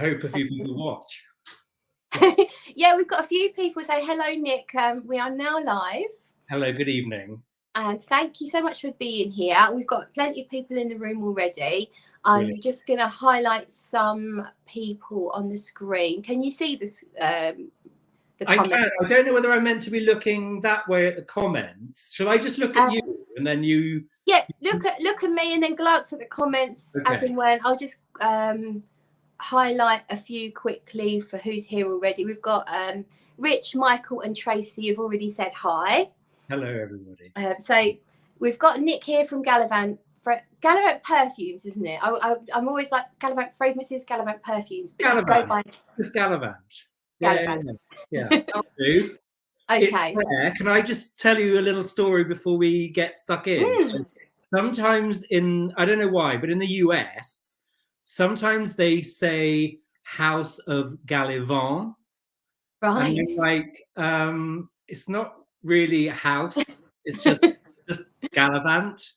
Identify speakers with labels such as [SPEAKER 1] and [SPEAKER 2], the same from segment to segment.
[SPEAKER 1] I hope a few people watch.
[SPEAKER 2] Yeah, we've got a few people say hello, Nick. We are now live.
[SPEAKER 1] Hello, good evening.
[SPEAKER 2] And thank you so much for being here. We've got plenty of people in the room already. I'm just going to highlight some people on the screen. Can you see this? The comments?
[SPEAKER 1] I don't know whether I'm meant to be looking that way at the comments. Should I just look at you and then you?
[SPEAKER 2] Yeah, look at me and then glance at the comments as and when. I'll just highlight a few quickly for who's here already. We've got Rich, Michael, and Tracy have already said hi.
[SPEAKER 1] Hello, everybody.
[SPEAKER 2] So we've got Nick here from Gallivant. Gallivant perfumes, isn't it? I'm always like Gallivant fragrances, Gallivant perfumes. But
[SPEAKER 1] Gallivant.
[SPEAKER 2] Go by
[SPEAKER 1] Just Gallivant.
[SPEAKER 2] Gallivant.
[SPEAKER 1] Yeah. That'll do.
[SPEAKER 2] Okay.
[SPEAKER 1] Can I just tell you a little story before we get stuck in? So sometimes I don't know why, but in the US, sometimes they say House of Gallivant.
[SPEAKER 2] Right.
[SPEAKER 1] And like, it's not really a house, it's just Gallivant.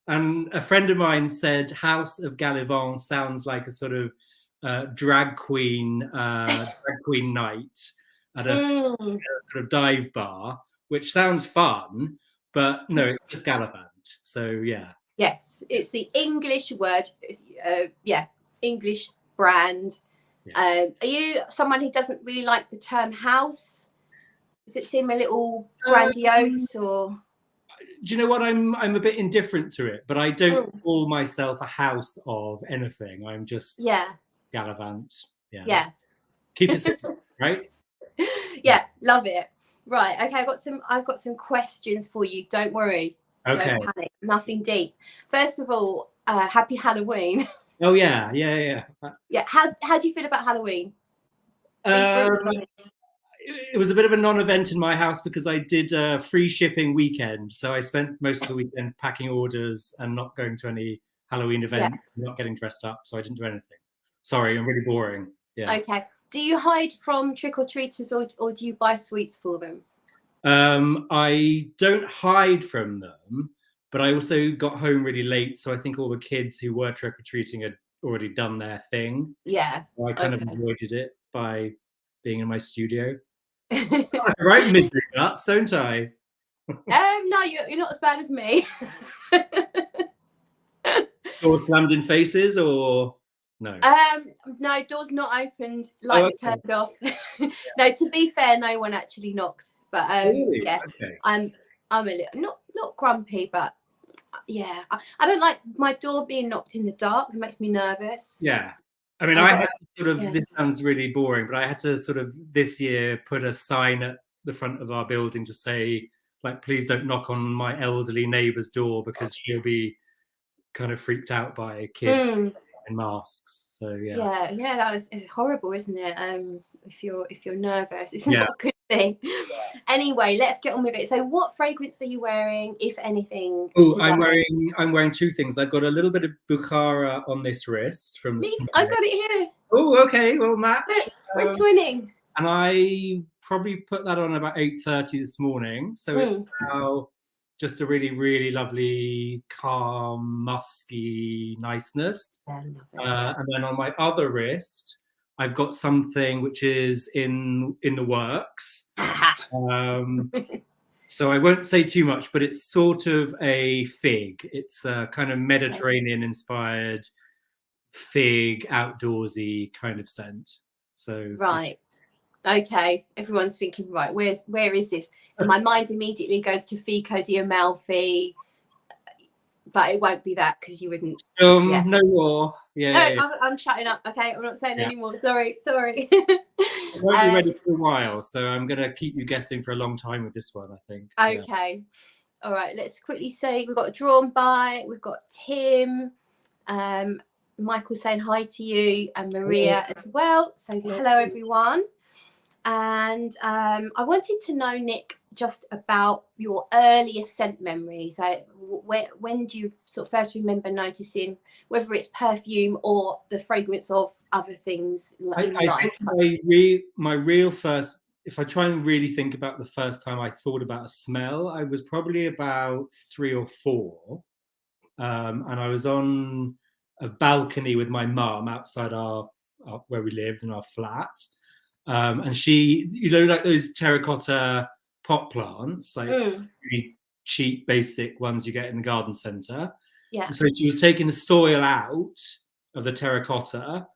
[SPEAKER 1] And a friend of mine said House of Gallivant sounds like a sort of drag queen night at a sort of dive bar, which sounds fun, but no, it's just Gallivant. So yeah.
[SPEAKER 2] Yes, it's the English word. English brand. Yeah. Are you someone who doesn't really like the term house? Does it seem a little grandiose or?
[SPEAKER 1] Do you know what? I'm a bit indifferent to it, but I don't call myself a house of anything. I'm just Gallivant. Yeah. Keep it simple, right?
[SPEAKER 2] Yeah, love it. Right. Okay, I've got some questions for you. Don't worry.
[SPEAKER 1] Okay.
[SPEAKER 2] Don't panic. Nothing deep. First of all, happy Halloween.
[SPEAKER 1] Oh yeah.
[SPEAKER 2] Yeah. How do you feel about Halloween?
[SPEAKER 1] It was a bit of a non-event in my house because I did a free shipping weekend. So I spent most of the weekend packing orders and not going to any Halloween events, not getting dressed up. So I didn't do anything. Sorry, I'm really boring. Yeah.
[SPEAKER 2] Okay. Do you hide from trick-or-treaters or do you buy sweets for them?
[SPEAKER 1] I don't hide from them, but I also got home really late. So I think all the kids who were trick-or-treating had already done their thing.
[SPEAKER 2] Yeah.
[SPEAKER 1] So I kind of avoided it by being in my studio. Right, misery nuts, don't I?
[SPEAKER 2] No, you're not as bad as me.
[SPEAKER 1] Doors slammed in faces, or no?
[SPEAKER 2] No, doors not opened, lights turned off. No, to be fair, no one actually knocked. But
[SPEAKER 1] really?
[SPEAKER 2] yeah, I'm a little not grumpy, but yeah, I don't like my door being knocked in the dark. It makes me nervous.
[SPEAKER 1] Yeah. I mean, I had to sort of, this sounds really boring, but I had to sort of this year put a sign at the front of our building to say, like, please don't knock on my elderly neighbour's door because she'll be kind of freaked out by kids in masks. So yeah.
[SPEAKER 2] Yeah, that is horrible, isn't it? If you're nervous, it's not a good thing. Anyway, let's get on with it. So what fragrance are you wearing, if anything?
[SPEAKER 1] Oh, I'm wearing two things. I've got a little bit of Bukhara on this wrist from the
[SPEAKER 2] I've got it here.
[SPEAKER 1] Oh, okay, well match.
[SPEAKER 2] We're twinning.
[SPEAKER 1] And I probably put that on about 8:30 this morning. So it's now just a really, really lovely, calm, musky niceness. And then on my other wrist, I've got something which is in the works. So I won't say too much, but it's sort of a fig. It's a kind of Mediterranean-inspired fig, outdoorsy kind of scent. So
[SPEAKER 2] okay, everyone's thinking, right, where is this? And my mind immediately goes to Fico di Amalfi, but it won't be that because you wouldn't.
[SPEAKER 1] No more.
[SPEAKER 2] I'm shutting up. Okay, I'm not saying anymore. Sorry.
[SPEAKER 1] It won't be ready for a while, so I'm going to keep you guessing for a long time with this one, I think.
[SPEAKER 2] Okay. All right, let's quickly say we've got Drawn By, we've got Tim, Michael saying hi to you, and Maria as well. So hello, everyone. And I wanted to know, Nick, just about your earliest scent memories. So when do you sort of first remember noticing whether it's perfume or the fragrance of other things in life?
[SPEAKER 1] I think my real first, if I try and really think about the first time I thought about a smell, I was probably about 3 or 4. And I was on a balcony with my mum outside our where we lived in our flat. And she, you know, like those terracotta pot plants, like really cheap, basic ones you get in the garden centre.
[SPEAKER 2] Yeah.
[SPEAKER 1] So she was taking the soil out of the terracotta,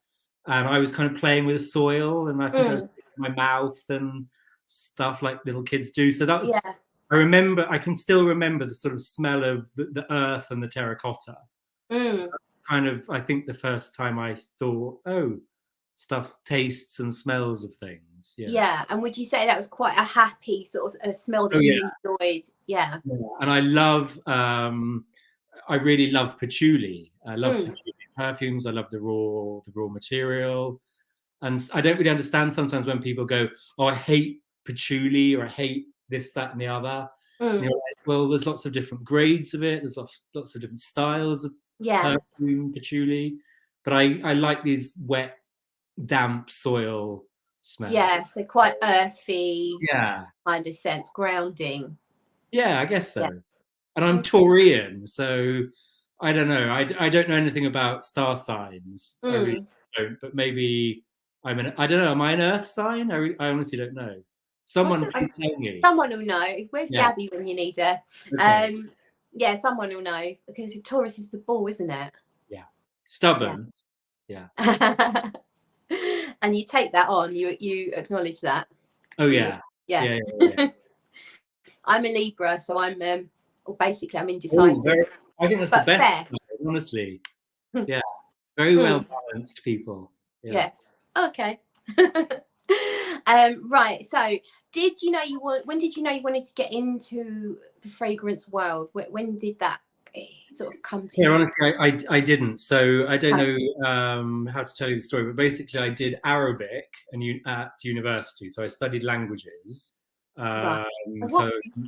[SPEAKER 1] and I was kind of playing with the soil, and I think I was in my mouth and stuff like little kids do. So that was, I can still remember the sort of smell of the earth and the terracotta. So kind of, I think the first time I thought, oh, stuff tastes and smells of things.
[SPEAKER 2] Yeah. And would you say that was quite a happy sort of a smell that you enjoyed? Yeah.
[SPEAKER 1] And I love, I really love patchouli. I love patchouli perfumes. I love the raw material. And I don't really understand sometimes when people go, oh, I hate patchouli, or I hate this, that, and the other. And you're like, well, there's lots of different grades of it. There's lots of different styles of perfume, patchouli. But I like these wet, damp soil smells.
[SPEAKER 2] Yeah, so quite earthy.
[SPEAKER 1] Yeah.
[SPEAKER 2] Kind of sense, grounding.
[SPEAKER 1] Yeah, I guess so.
[SPEAKER 2] Yeah.
[SPEAKER 1] And I'm Taurian, so I don't know. I don't know anything about star signs. I really don't. But maybe I don't know. Am I an Earth sign? I honestly don't know. Someone
[SPEAKER 2] will know. Where's Gabby when you need her? Okay. Yeah, someone will know, because Taurus is the bull, isn't it?
[SPEAKER 1] Yeah. Stubborn. Yeah.
[SPEAKER 2] And you take that on. You acknowledge that.
[SPEAKER 1] Oh yeah.
[SPEAKER 2] Yeah. I'm a Libra, so I'm basically I'm indecisive.
[SPEAKER 1] I think that's the best, honestly. Yeah. Very well balanced people. Yeah.
[SPEAKER 2] Yes. Okay. Right. So when did you know you wanted to get into the fragrance world? When did that sort of come to you?
[SPEAKER 1] Honestly, I didn't. So I don't know how to tell you the story, but basically I did Arabic at university. So I studied languages.
[SPEAKER 2] Right.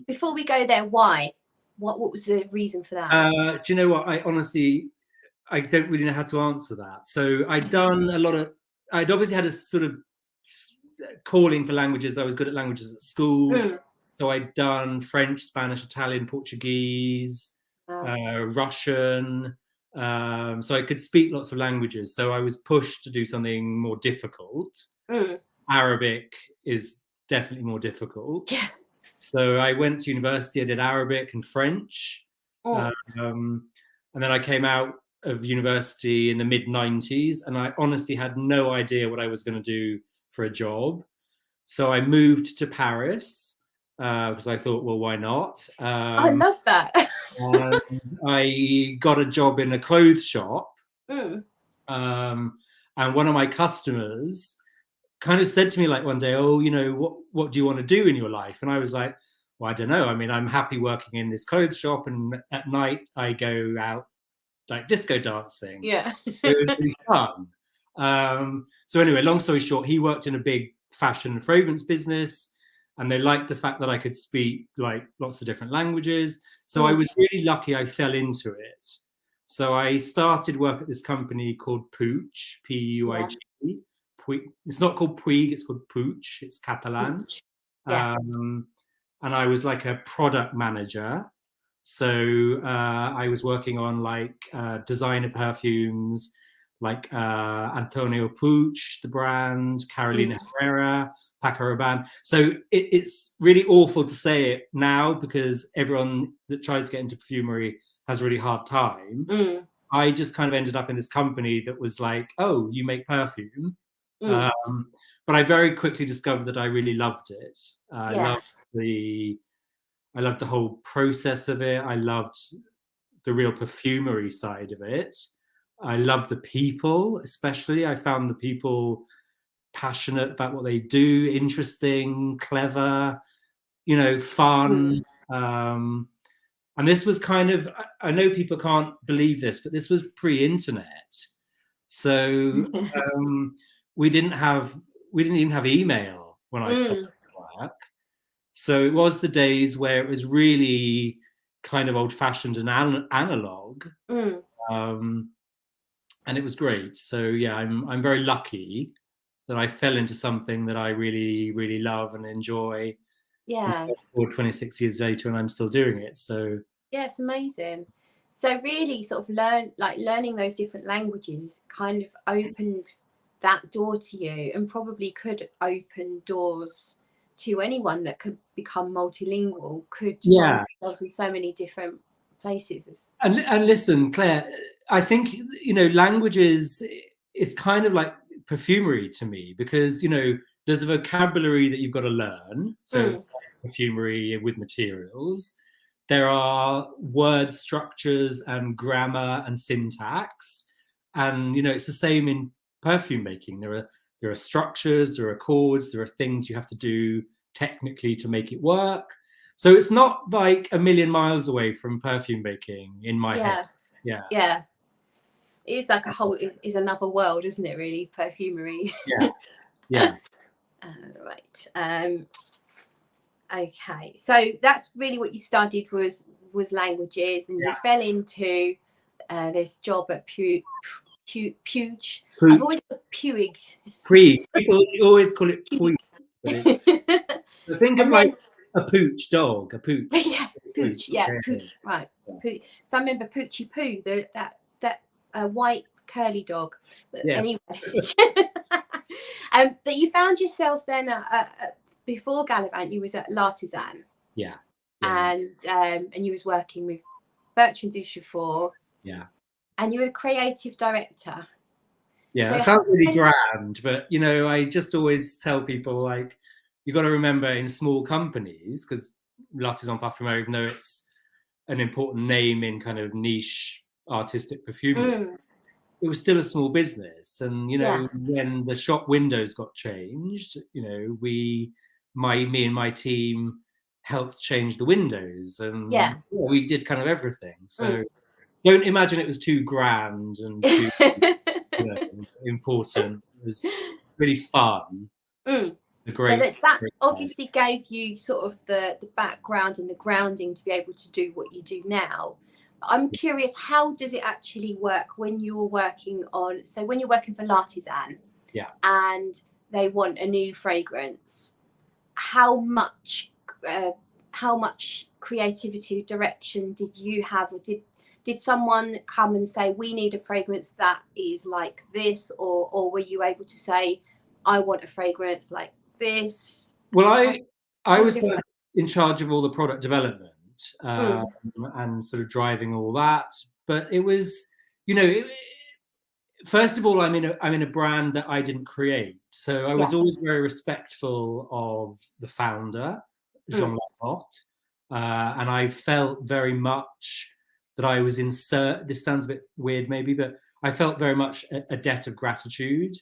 [SPEAKER 2] Before we go there, why? What was the reason for that?
[SPEAKER 1] Do you know what? I don't really know how to answer that. So I'd done I'd obviously had a sort of calling for languages. I was good at languages at school. So I'd done French, Spanish, Italian, Portuguese, Russian. So I could speak lots of languages. So I was pushed to do something more difficult. Arabic is definitely more difficult.
[SPEAKER 2] Yeah.
[SPEAKER 1] So I went to university. I did Arabic and French. And then I came out of university in the mid-90s, and I honestly had no idea what I was going to do for a job. So I moved to Paris because I thought, well, why not?
[SPEAKER 2] I love that.
[SPEAKER 1] I got a job in a clothes shop. And one of my customers kind of said to me like one day, oh, you know, what do you want to do in your life? And I was like, well, I don't know. I mean, I'm happy working in this clothes shop, and at night I go out like disco dancing.
[SPEAKER 2] Yeah.
[SPEAKER 1] It was really fun. So anyway, long story short, he worked in a big fashion and fragrance business, and they liked the fact that I could speak like lots of different languages. So I was really lucky I fell into it. So I started work at this company called Puig, P-U-I-G. It's not called Puig, it's called Puig. It's Catalan. Yeah. And I was like a product manager. So I was working on like designer perfumes, like Antonio Puig, the brand, Carolina Herrera, Paco Rabanne. So it's really awful to say it now, because everyone that tries to get into perfumery has a really hard time. I just kind of ended up in this company that was like, oh, you make perfume. But I very quickly discovered that I really loved it. I loved the whole process of it. I loved the real perfumery side of it. I loved the people, especially. I found the people passionate about what they do, interesting, clever, you know, fun. And this was kind of, I know people can't believe this, but this was pre-internet. So we didn't even have email when I started work. So it was the days where it was really kind of old-fashioned and analog, and it was great. So yeah, I'm very lucky that I fell into something that I really, really love and enjoy.
[SPEAKER 2] Yeah.
[SPEAKER 1] 26 years later, and I'm still doing it. So
[SPEAKER 2] yeah, it's amazing. So really, sort of learning those different languages kind of opened that door to you, and probably could open doors to anyone that could become multilingual, could find themselves in so many different places.
[SPEAKER 1] And listen, Claire, I think, you know, languages, it's kind of like perfumery to me, because, you know, there's a vocabulary that you've got to learn. So it's like perfumery with materials. There are word structures and grammar and syntax. And, you know, it's the same in perfume making. There are structures, there are chords, there are things you have to do technically to make it work. So it's not like a million miles away from perfume making in my head.
[SPEAKER 2] Yeah. It's like is another world, isn't it, really, perfumery?
[SPEAKER 1] Yeah.
[SPEAKER 2] Right. Okay. So that's really what you studied was languages, and you fell into this job at Puig. I've always said Puig.
[SPEAKER 1] People always call it Puig. Think of like a pooch dog, a pooch.
[SPEAKER 2] Yeah, pooch. Yeah, pooch. Right. Pooch. So I remember Poochie Poo, that white curly dog. But anyway, but you found yourself then before Gallivant, you was at L'Artisan.
[SPEAKER 1] Yeah.
[SPEAKER 2] And you was working with Bertrand Duchaufour.
[SPEAKER 1] Yeah.
[SPEAKER 2] And you were a creative director.
[SPEAKER 1] Yeah, so it sounds really grand, but, you know, I just always tell people, like, you got to remember in small companies, because L'Artisan Parfumerie, even though it's an important name in kind of niche artistic perfumery, it was still a small business. And, you know, when the shop windows got changed, you know, me and my team helped change the windows, and we did kind of everything. So don't imagine it was too grand and too you know, important. It was really fun.
[SPEAKER 2] That obviously gave you sort of the background and the grounding to be able to do what you do now. I'm curious, how does it actually work when you're working when you're working for L'Artisan, and they want a new fragrance? How much creativity, direction did you have, or did someone come and say, we need a fragrance that is like this, or were you able to say, I want a fragrance like this?
[SPEAKER 1] Well, I was kind of in charge of all the product development and sort of driving all that. But it was, you know, first of all, I'm in a brand that I didn't create, so I was always very respectful of the founder, Jean Laporte, and I felt very much that I was this sounds a bit weird maybe, but I felt very much a debt of gratitude,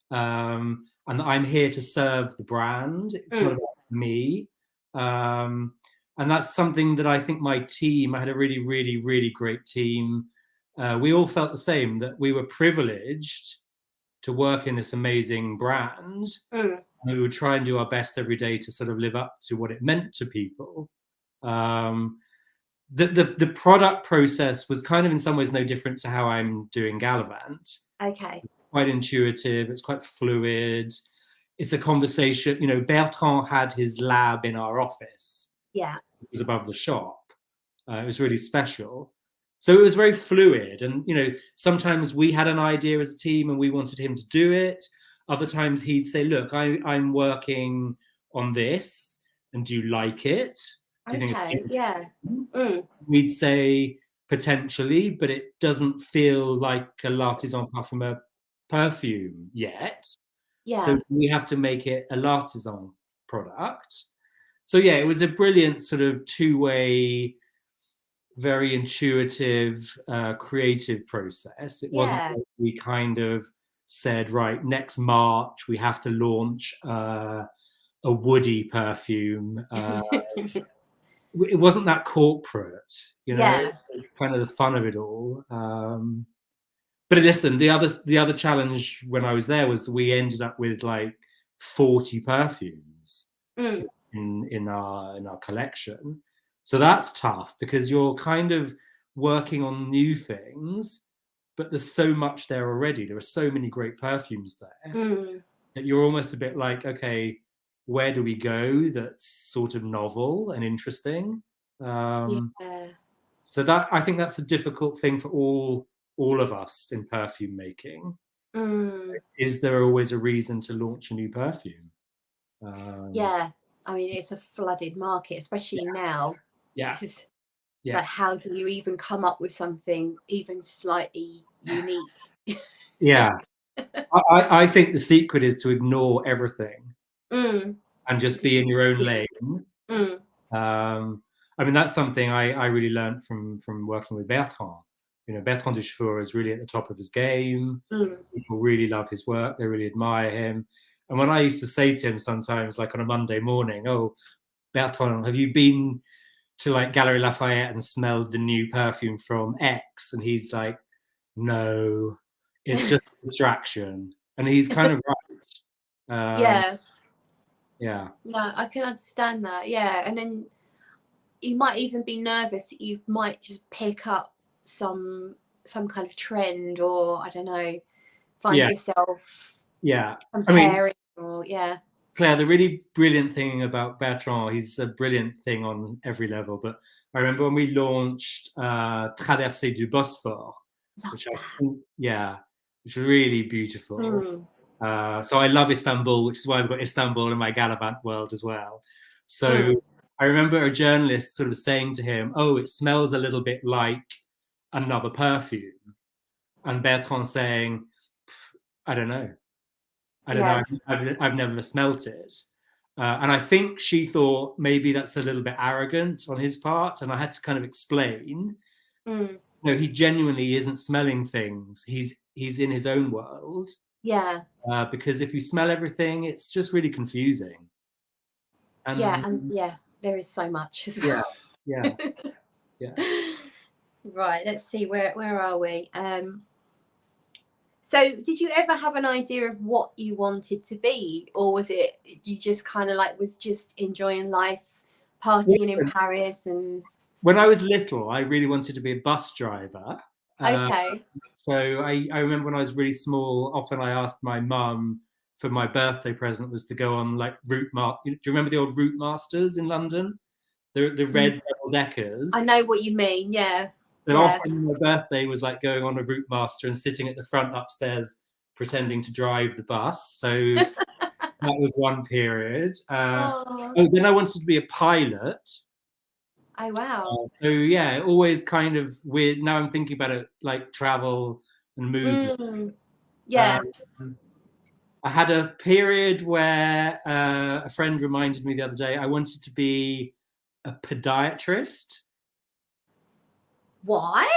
[SPEAKER 1] and I'm here to serve the brand. It's not about me, and that's something that I think my team, I had a really, really, really great team. We all felt the same, that we were privileged to work in this amazing brand. And we would try and do our best every day to sort of live up to what it meant to people. The product process was kind of in some ways no different to how I'm doing Gallivant.
[SPEAKER 2] Okay.
[SPEAKER 1] Quite intuitive. It's quite fluid. It's a conversation. You know, Bertrand had his lab in our office.
[SPEAKER 2] Yeah.
[SPEAKER 1] It was above the shop. It was really special. So it was very fluid. And, you know, sometimes we had an idea as a team and we wanted him to do it. Other times he'd say, look, I'm working on this, and do you like it? Do you think it's We'd say potentially, but it doesn't feel like a L'Artisan Parfumeur perfume yet.
[SPEAKER 2] Yeah.
[SPEAKER 1] So we have to make it a L'Artisan product. So yeah, it was a brilliant sort of two-way, very intuitive, creative process. It wasn't like we kind of said, right, next March we have to launch a woody perfume. It wasn't that corporate, you know, kind of the fun of it all. But listen, the other challenge when I was there was we ended up with like 40 perfumes in our collection. So that's tough, because you're kind of working on new things, but there's so much there already. There are so many great perfumes there that you're almost a bit like, okay, where do we go that's sort of novel and interesting? So that, I think that's a difficult thing for all of us in perfume making. Is there always a reason to launch a new perfume?
[SPEAKER 2] Yeah, I mean, it's a flooded market, especially now.
[SPEAKER 1] Yeah,
[SPEAKER 2] Like, how do you even come up with something even slightly unique?
[SPEAKER 1] yeah. I think the secret is to ignore everything
[SPEAKER 2] Mm.
[SPEAKER 1] and just be in your own lane.
[SPEAKER 2] Mm.
[SPEAKER 1] I mean, that's something I really learned from working with Bertrand. You know, Bertrand Duchefort is really at the top of his game. People really love his work. They really admire him. And when I used to say to him sometimes, like on a Monday morning, "Oh, Bertrand, have you been to like Galerie Lafayette and smelled the new perfume from X?" And he's like, "No, it's just a distraction." And he's kind of right.
[SPEAKER 2] Yeah.
[SPEAKER 1] Yeah.
[SPEAKER 2] No, I can understand that. Yeah. And then you might even be nervous that you might just pick up some kind of trend, or I don't know, find yourself
[SPEAKER 1] I mean,
[SPEAKER 2] comparing, or
[SPEAKER 1] Claire, the really brilliant thing about Bertrand, he's a brilliant thing on every level. But I remember when we launched Traversée du Bosphore, which I think, which was really beautiful. So I love Istanbul, which is why I've got Istanbul in my Gallivant world as well. So I remember a journalist sort of saying to him, "Oh, it smells a little bit like another perfume." And Bertrand saying, "I don't know. I don't know. I've never smelt it." And I think she thought maybe that's a little bit arrogant on his part. And I had to kind of explain, no, he genuinely isn't smelling things. He's in his own world.
[SPEAKER 2] Yeah.
[SPEAKER 1] Because if you smell everything, it's just really confusing.
[SPEAKER 2] And there is so much as well.
[SPEAKER 1] Yeah.
[SPEAKER 2] Right. Let's see. Where are we? So did you ever have an idea of what you wanted to be, or was it you just kind of like was just enjoying life, partying in Paris? And
[SPEAKER 1] when I was little, I really wanted to be a bus driver.
[SPEAKER 2] Okay.
[SPEAKER 1] So I remember when I was really small, often I asked my mum for my birthday present was to go on like do you remember the old Route Masters in London? The red double deckers.
[SPEAKER 2] I know what you mean. Yeah.
[SPEAKER 1] So often my birthday was like going on a Route Master and sitting at the front upstairs pretending to drive the bus. So that was one period. Then I wanted to be a pilot.
[SPEAKER 2] Oh, wow.
[SPEAKER 1] So yeah, always kind of weird. Now I'm thinking about it like travel and movement. I had a period where a friend reminded me the other day I wanted to be a podiatrist.
[SPEAKER 2] Why?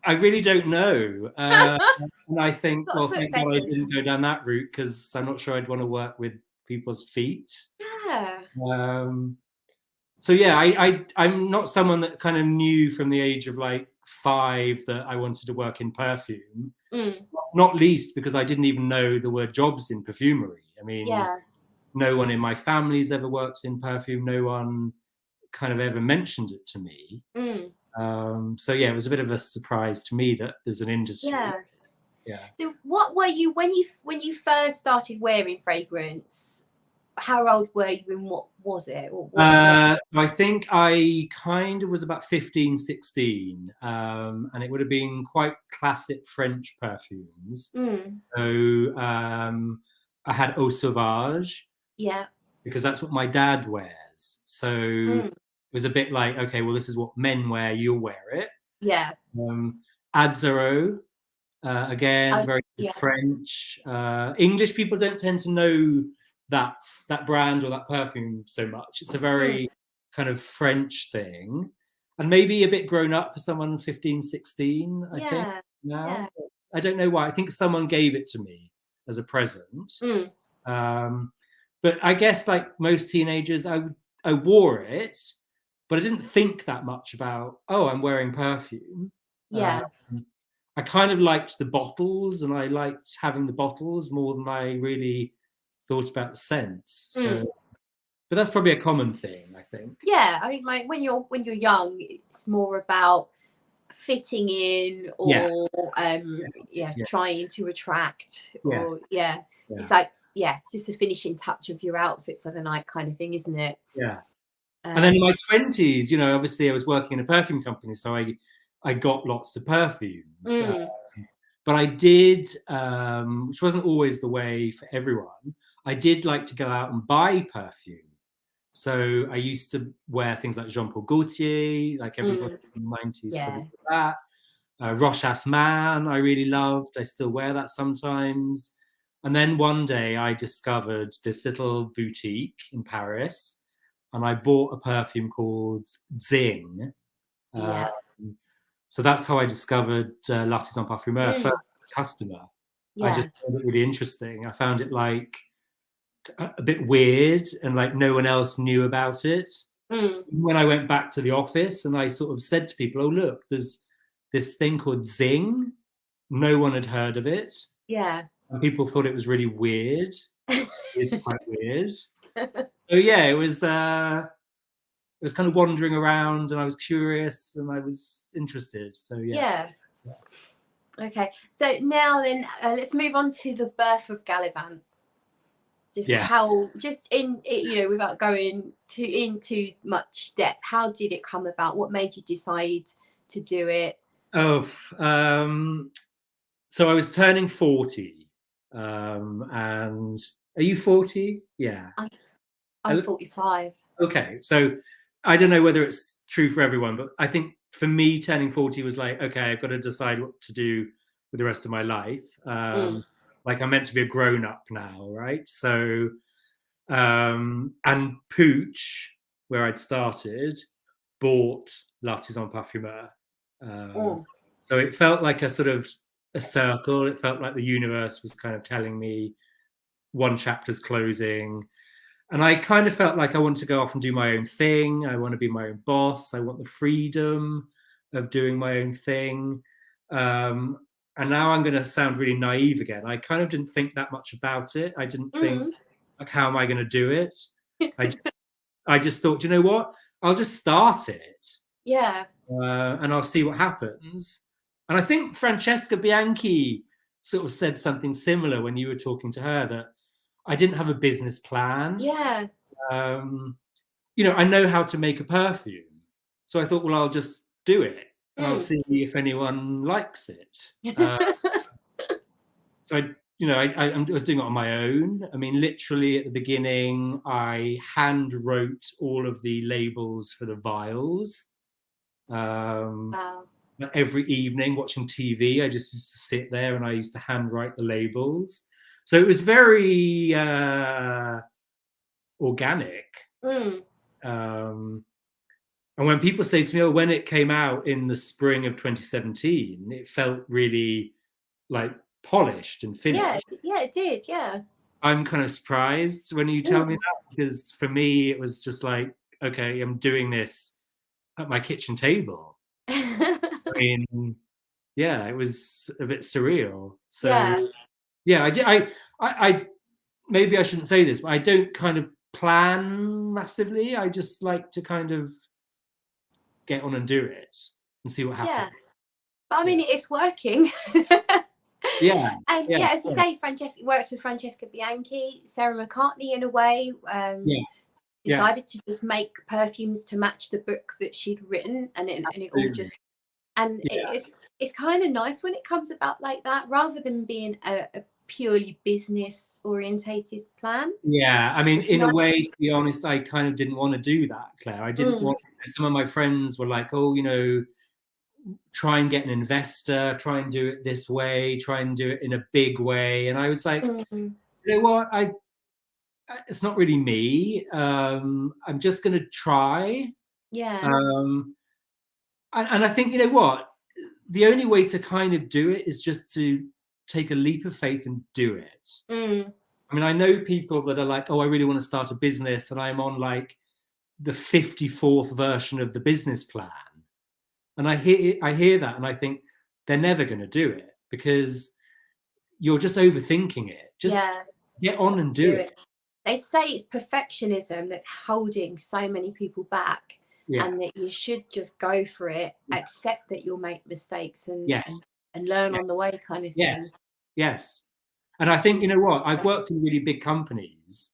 [SPEAKER 1] I really don't know. And I think, well, thank God I didn't go down that route because I'm not sure I'd want to work with people's feet.
[SPEAKER 2] Yeah.
[SPEAKER 1] So yeah, I'm not someone that kind of knew from the age of like 5 that I wanted to work in perfume. Not least because I didn't even know there were jobs in perfumery. I mean, no one in my family's ever worked in perfume. No one kind of ever mentioned it to me. So yeah, it was a bit of a surprise to me that there's an industry. Yeah.
[SPEAKER 2] So what were you when you first started wearing fragrance? How old were you and what was it? So
[SPEAKER 1] I think I kind of was about 15, 16, and it would have been quite classic French perfumes. So I had Eau Sauvage.
[SPEAKER 2] Yeah.
[SPEAKER 1] Because that's what my dad wears. So it was a bit like, okay, well, this is what men wear, you'll wear it.
[SPEAKER 2] Yeah.
[SPEAKER 1] Adzaro, again, very French. English people don't tend to know that brand or that perfume so much. It's a very kind of French thing. And maybe a bit grown up for someone 15, 16, I think. Now. Yeah. I don't know why. I think someone gave it to me as a present. But I guess like most teenagers, I wore it, but I didn't think that much about, oh, I'm wearing perfume.
[SPEAKER 2] Yeah.
[SPEAKER 1] I kind of liked the bottles and I liked having the bottles more than I really thought about the scents. So, but that's probably a common thing, I think.
[SPEAKER 2] Yeah, I mean, like when you're young, it's more about fitting in or trying to attract or it's like it's just a finishing touch of your outfit for the night kind of thing, isn't it?
[SPEAKER 1] And then in my 20s, you know, obviously I was working in a perfume company, so I got lots of perfumes. But I did, which wasn't always the way for everyone, I did like to go out and buy perfume. So I used to wear things like Jean Paul Gaultier, like everybody in the 90s probably did that. Rochas Man, I really loved. I still wear that sometimes. And then one day I discovered this little boutique in Paris, and I bought a perfume called Zing.
[SPEAKER 2] Yeah.
[SPEAKER 1] So that's how I discovered L'Artisan Parfumeur, first customer.
[SPEAKER 2] Yeah.
[SPEAKER 1] I just found it really interesting. I found it like a bit weird, and like no one else knew about it. When I went back to the office and I sort of said to people, oh, look, there's this thing called Zing. No one had heard of it.
[SPEAKER 2] Yeah.
[SPEAKER 1] And people thought it was really weird. It's quite weird. So yeah, it was kind of wandering around, and I was curious and I was interested. So yeah.
[SPEAKER 2] Okay. So now then, let's move on to the birth of Gallivant. Just in, you know, without going into much depth, how did it come about? What made you decide to do it?
[SPEAKER 1] Oh, so I was turning 40, and are you 40? Yeah.
[SPEAKER 2] I'm 45.
[SPEAKER 1] Okay, so I don't know whether it's true for everyone, but I think for me, turning 40 was like, okay, I've got to decide what to do with the rest of my life. Like I'm meant to be a grown-up now, right? So, and Pooch, where I'd started, bought L'Artisan Parfumeur. So it felt like a sort of a circle. It felt like the universe was kind of telling me one chapter's closing. And I kind of felt like I wanted to go off and do my own thing. I want to be my own boss. I want the freedom of doing my own thing. And now I'm going to sound really naive again. I kind of didn't think that much about it. I didn't think, like, how am I going to do it? I just thought, you know what? I'll just start it.
[SPEAKER 2] Yeah.
[SPEAKER 1] And I'll see what happens. And I think Francesca Bianchi sort of said something similar when you were talking to her, that I didn't have a business plan.
[SPEAKER 2] Yeah.
[SPEAKER 1] You know, I know how to make a perfume. So I thought, well, I'll just do it. And I'll see if anyone likes it. So I was doing it on my own. I mean, literally at the beginning, I hand wrote all of the labels for the vials.
[SPEAKER 2] Wow.
[SPEAKER 1] Every evening watching TV, I just used to sit there and I used to hand write the labels. So it was very organic. And when people say to me, oh, when it came out in the spring of 2017, it felt really like polished and finished.
[SPEAKER 2] Yeah, it did. Yeah.
[SPEAKER 1] I'm kind of surprised when you tell me that, because for me, it was just like, okay, I'm doing this at my kitchen table. I mean, yeah, it was a bit surreal. So yeah, I did. I maybe I shouldn't say this, but I don't kind of plan massively. I just like to kind of get on and do it and see what happens.
[SPEAKER 2] But I mean, it's working.
[SPEAKER 1] Yeah.
[SPEAKER 2] And as you say, Francesca works with Francesca Bianchi, Sarah McCartney in a way. Decided to just make perfumes to match the book that she'd written, and it all just it's kind of nice when it comes about like that, rather than being a purely business orientated plan.
[SPEAKER 1] Yeah, I mean, in a way, to be honest, I kind of didn't want to do that, Claire. I didn't want. Some of my friends were like, oh, you know, try and get an investor, try and do it this way, try and do it in a big way. And I was like, you know what, it's not really me. I'm just going to try.
[SPEAKER 2] Yeah.
[SPEAKER 1] And I think, you know what, the only way to kind of do it is just to take a leap of faith and do it. I mean, I know people that are like, oh, I really want to start a business, and I'm on like the 54th version of the business plan. And I hear that and I think they're never going to do it, because you're just overthinking it. Just get on and do it.
[SPEAKER 2] They say it's perfectionism that's holding so many people back, and that you should just go for it, accept that you'll make mistakes and learn on the way, kind of thing.
[SPEAKER 1] Yes. And I think, you know what, I've worked in really big companies,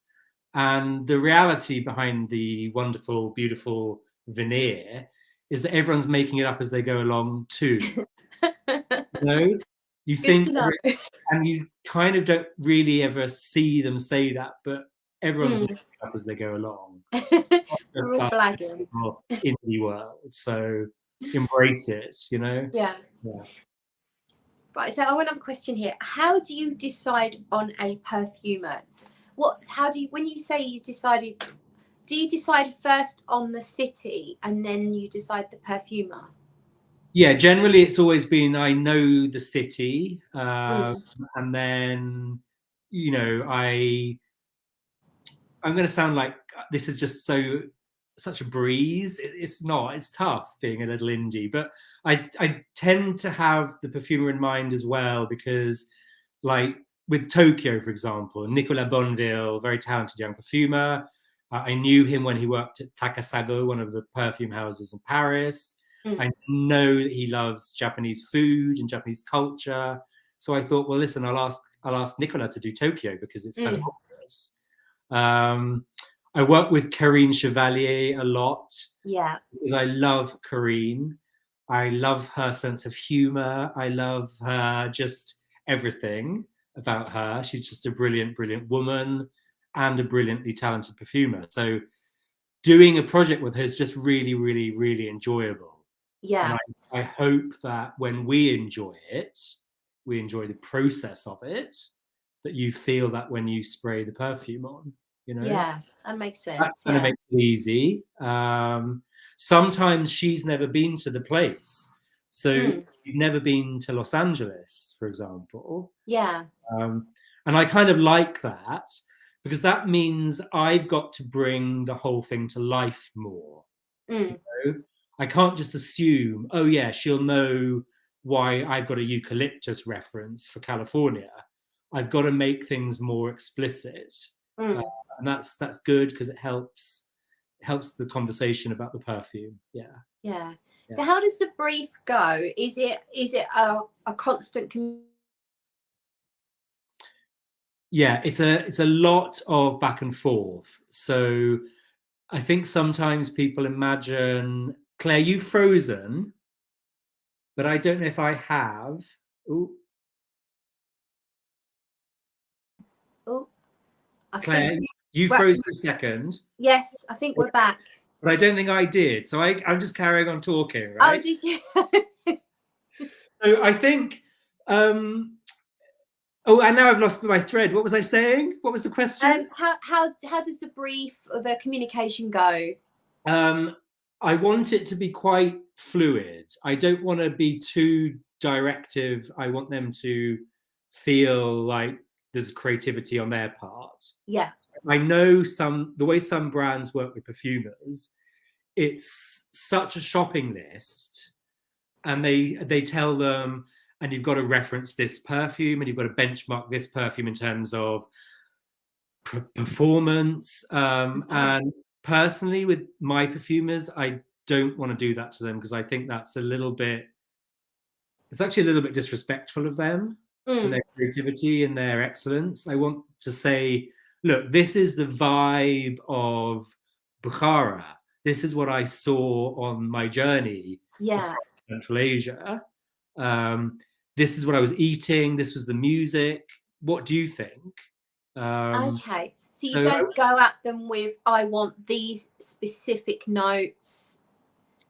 [SPEAKER 1] and the reality behind the wonderful, beautiful veneer is that everyone's making it up as they go along too. You know, You
[SPEAKER 2] Good
[SPEAKER 1] think,
[SPEAKER 2] to know.
[SPEAKER 1] and you kind of don't really ever see them say that, but everyone's
[SPEAKER 2] Mm.
[SPEAKER 1] making it up as they go along.
[SPEAKER 2] We're all blagging.
[SPEAKER 1] In the world, so embrace it, you know.
[SPEAKER 2] Yeah.
[SPEAKER 1] Yeah.
[SPEAKER 2] Right, so I want to have a question here. How do you decide on a perfumer? How do you, when you say you decided, do you decide first on the city and then you decide the perfumer?
[SPEAKER 1] Yeah, generally it's always been I know the city,
[SPEAKER 2] Mm.
[SPEAKER 1] and then, you know, I'm going to sound like this is just such a breeze. It's not. It's tough being a little indie, but I tend to have the perfumer in mind as well because, like with Tokyo, for example, Nicolas Bonneville, very talented young perfumer. I knew him when he worked at Takasago, one of the perfume houses in Paris.
[SPEAKER 2] Mm.
[SPEAKER 1] I know that he loves Japanese food and Japanese culture. So I thought, well, listen, I'll ask Nicolas to do Tokyo because it's fantastic. I work with Corinne Chevalier a lot.
[SPEAKER 2] Yeah.
[SPEAKER 1] Because I love Corinne. I love her sense of humor. I love her, just everything about her. She's just a brilliant, brilliant woman and a brilliantly talented perfumer. So doing a project with her is just really, really, really enjoyable.
[SPEAKER 2] Yeah.
[SPEAKER 1] And I hope that when we enjoy it, we enjoy the process of it, that you feel that when you spray the perfume on, you know?
[SPEAKER 2] Yeah, that makes sense.
[SPEAKER 1] That kind of makes it easy. Sometimes she's never been to the place. So she's never been to Los Angeles, for example.
[SPEAKER 2] Yeah.
[SPEAKER 1] And I kind of like that because that means I've got to bring the whole thing to life more. You know? I can't just assume, oh yeah, she'll know why I've got a eucalyptus reference for California. I've got to make things more explicit. And that's good because it helps the conversation about the perfume.
[SPEAKER 2] Yeah. So how does the brief go? Is it a constant
[SPEAKER 1] Yeah, it's a lot of back and forth. So I think sometimes people imagine, Claire, you've frozen, but I don't know if I have. Ooh. Claire, you froze for a second.
[SPEAKER 2] Yes, I think we're back.
[SPEAKER 1] But I don't think I did. So I'm just carrying on talking,
[SPEAKER 2] Oh,
[SPEAKER 1] right?
[SPEAKER 2] did you?
[SPEAKER 1] So I think oh, and now I've lost my thread. What was I saying? What was the question?
[SPEAKER 2] How does the brief or the communication go?
[SPEAKER 1] I want it to be quite fluid. I don't want to be too directive. I want them to feel like there's creativity on their part.
[SPEAKER 2] Yeah.
[SPEAKER 1] I know the way some brands work with perfumers, it's such a shopping list, and they tell them, and you've got to reference this perfume, and you've got to benchmark this perfume in terms of performance. And personally, with my perfumers, I don't want to do that to them because I think that's it's actually a little bit disrespectful of them and their creativity and their excellence. I want to say, look, this is the vibe of Bukhara. This is what I saw on my journey across Central Asia. This is what I was eating. This was the music. What do you think?
[SPEAKER 2] Okay. So you don't go at them with, I want these specific notes.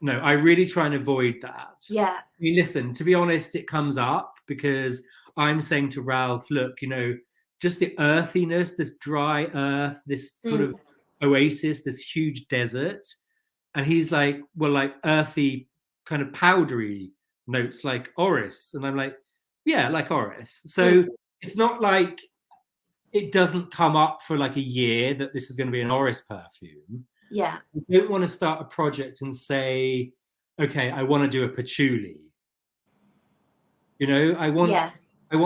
[SPEAKER 1] No, I really try and avoid that.
[SPEAKER 2] Yeah.
[SPEAKER 1] I mean, listen, to be honest, it comes up because I'm saying to Ralph, look, you know, just the earthiness, this dry earth, this sort of oasis, this huge desert. And he's like, well, like earthy, kind of powdery notes like orris. And I'm like, yeah, like orris. So it's not like it doesn't come up for like a year that this is going to be an orris perfume.
[SPEAKER 2] Yeah.
[SPEAKER 1] You don't want to start a project and say, okay, I want to do a patchouli. You know, I want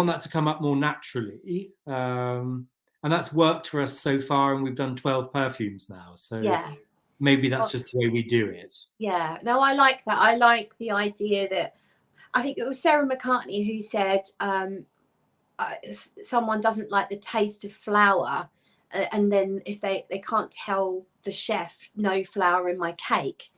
[SPEAKER 1] that to come up more naturally. And that's worked for us so far, and we've done 12 perfumes now. So maybe that's just the way we do it.
[SPEAKER 2] Yeah. No, I like that. I like the idea that, I think it was Sarah McCartney who said, someone doesn't like the taste of flour, and then if they can't tell the chef no flour in my cake,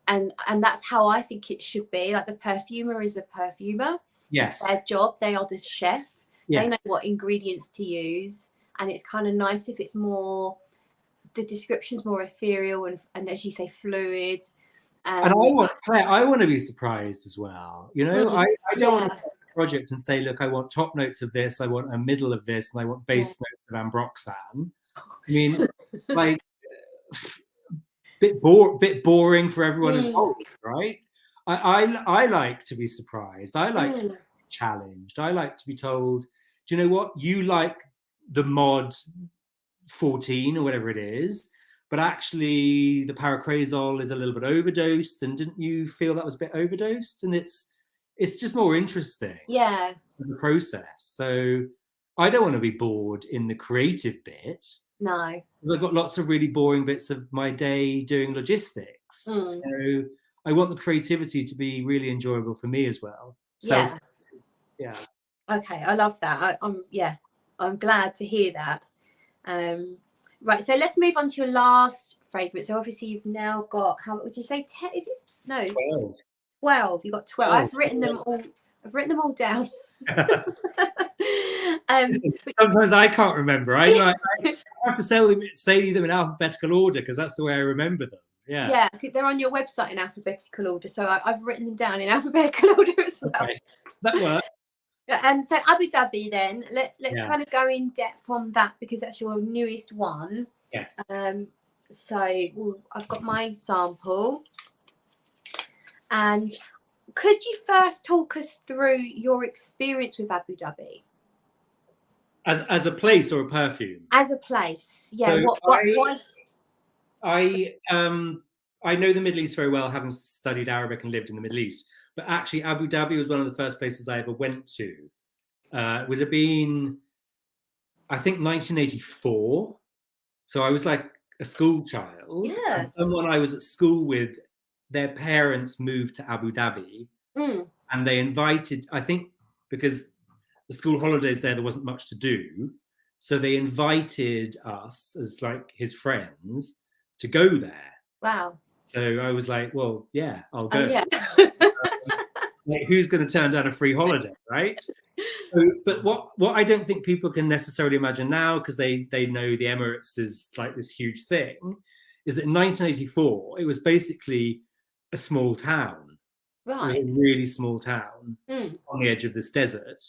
[SPEAKER 2] and that's how I think it should be. Like, the perfumer is a perfumer,
[SPEAKER 1] Yes.
[SPEAKER 2] It's their job. They are the chef.
[SPEAKER 1] Yes.
[SPEAKER 2] They know what ingredients to use, and it's kind of nice if it's more, the description's more ethereal and as you say, fluid.
[SPEAKER 1] And I want to be surprised as well. You know, I don't want to start a project and say, look, I want top notes of this, I want a middle of this, and I want base notes of ambroxan. I mean, like, bit boring for everyone involved, right? I like to be surprised. I like to be challenged. I like to be told, do you know what? You like the mod 14 or whatever it is, but actually the paracrazole is a little bit overdosed, and didn't you feel that was a bit overdosed? And it's just more interesting, the process. So I don't want to be bored in the creative bit,
[SPEAKER 2] no,
[SPEAKER 1] because I've got lots of really boring bits of my day doing logistics. So I want the creativity to be really enjoyable for me as well. So
[SPEAKER 2] okay, I love that. I'm glad to hear that. Right, so let's move on to your last favourite. So obviously you've now got, how would you say, 10? Is it? No, 12. You've got 12. I've written them all down.
[SPEAKER 1] Sometimes I can't remember. I have to say them in alphabetical order, because that's the way I remember them.
[SPEAKER 2] Yeah, they're on your website in alphabetical order, so I've written them down in alphabetical order as well.
[SPEAKER 1] Okay. That works.
[SPEAKER 2] So Abu Dhabi, then let's kind of go in depth on that, because that's your newest one.
[SPEAKER 1] Yes.
[SPEAKER 2] So I've got my sample, and could you first talk us through your experience with Abu Dhabi?
[SPEAKER 1] As a place or a perfume?
[SPEAKER 2] As a place, yeah.
[SPEAKER 1] So
[SPEAKER 2] why?
[SPEAKER 1] I know the Middle East very well, having studied Arabic and lived in the Middle East. But actually, Abu Dhabi was one of the first places I ever went to. It would have been, I think, 1984. So I was like a school child.
[SPEAKER 2] Yes.
[SPEAKER 1] And someone I was at school with, their parents moved to Abu Dhabi. And they invited, I think, because the school holidays there wasn't much to do. So they invited us as like his friends to go there.
[SPEAKER 2] Wow.
[SPEAKER 1] So I was like, well, yeah, I'll go.
[SPEAKER 2] Oh, yeah.
[SPEAKER 1] Like, who's going to turn down a free holiday, right? But what I don't think people can necessarily imagine now, because they know the Emirates is like this huge thing, is that in 1984, it was basically a small town.
[SPEAKER 2] Right.
[SPEAKER 1] It was a really small town on the edge of this desert.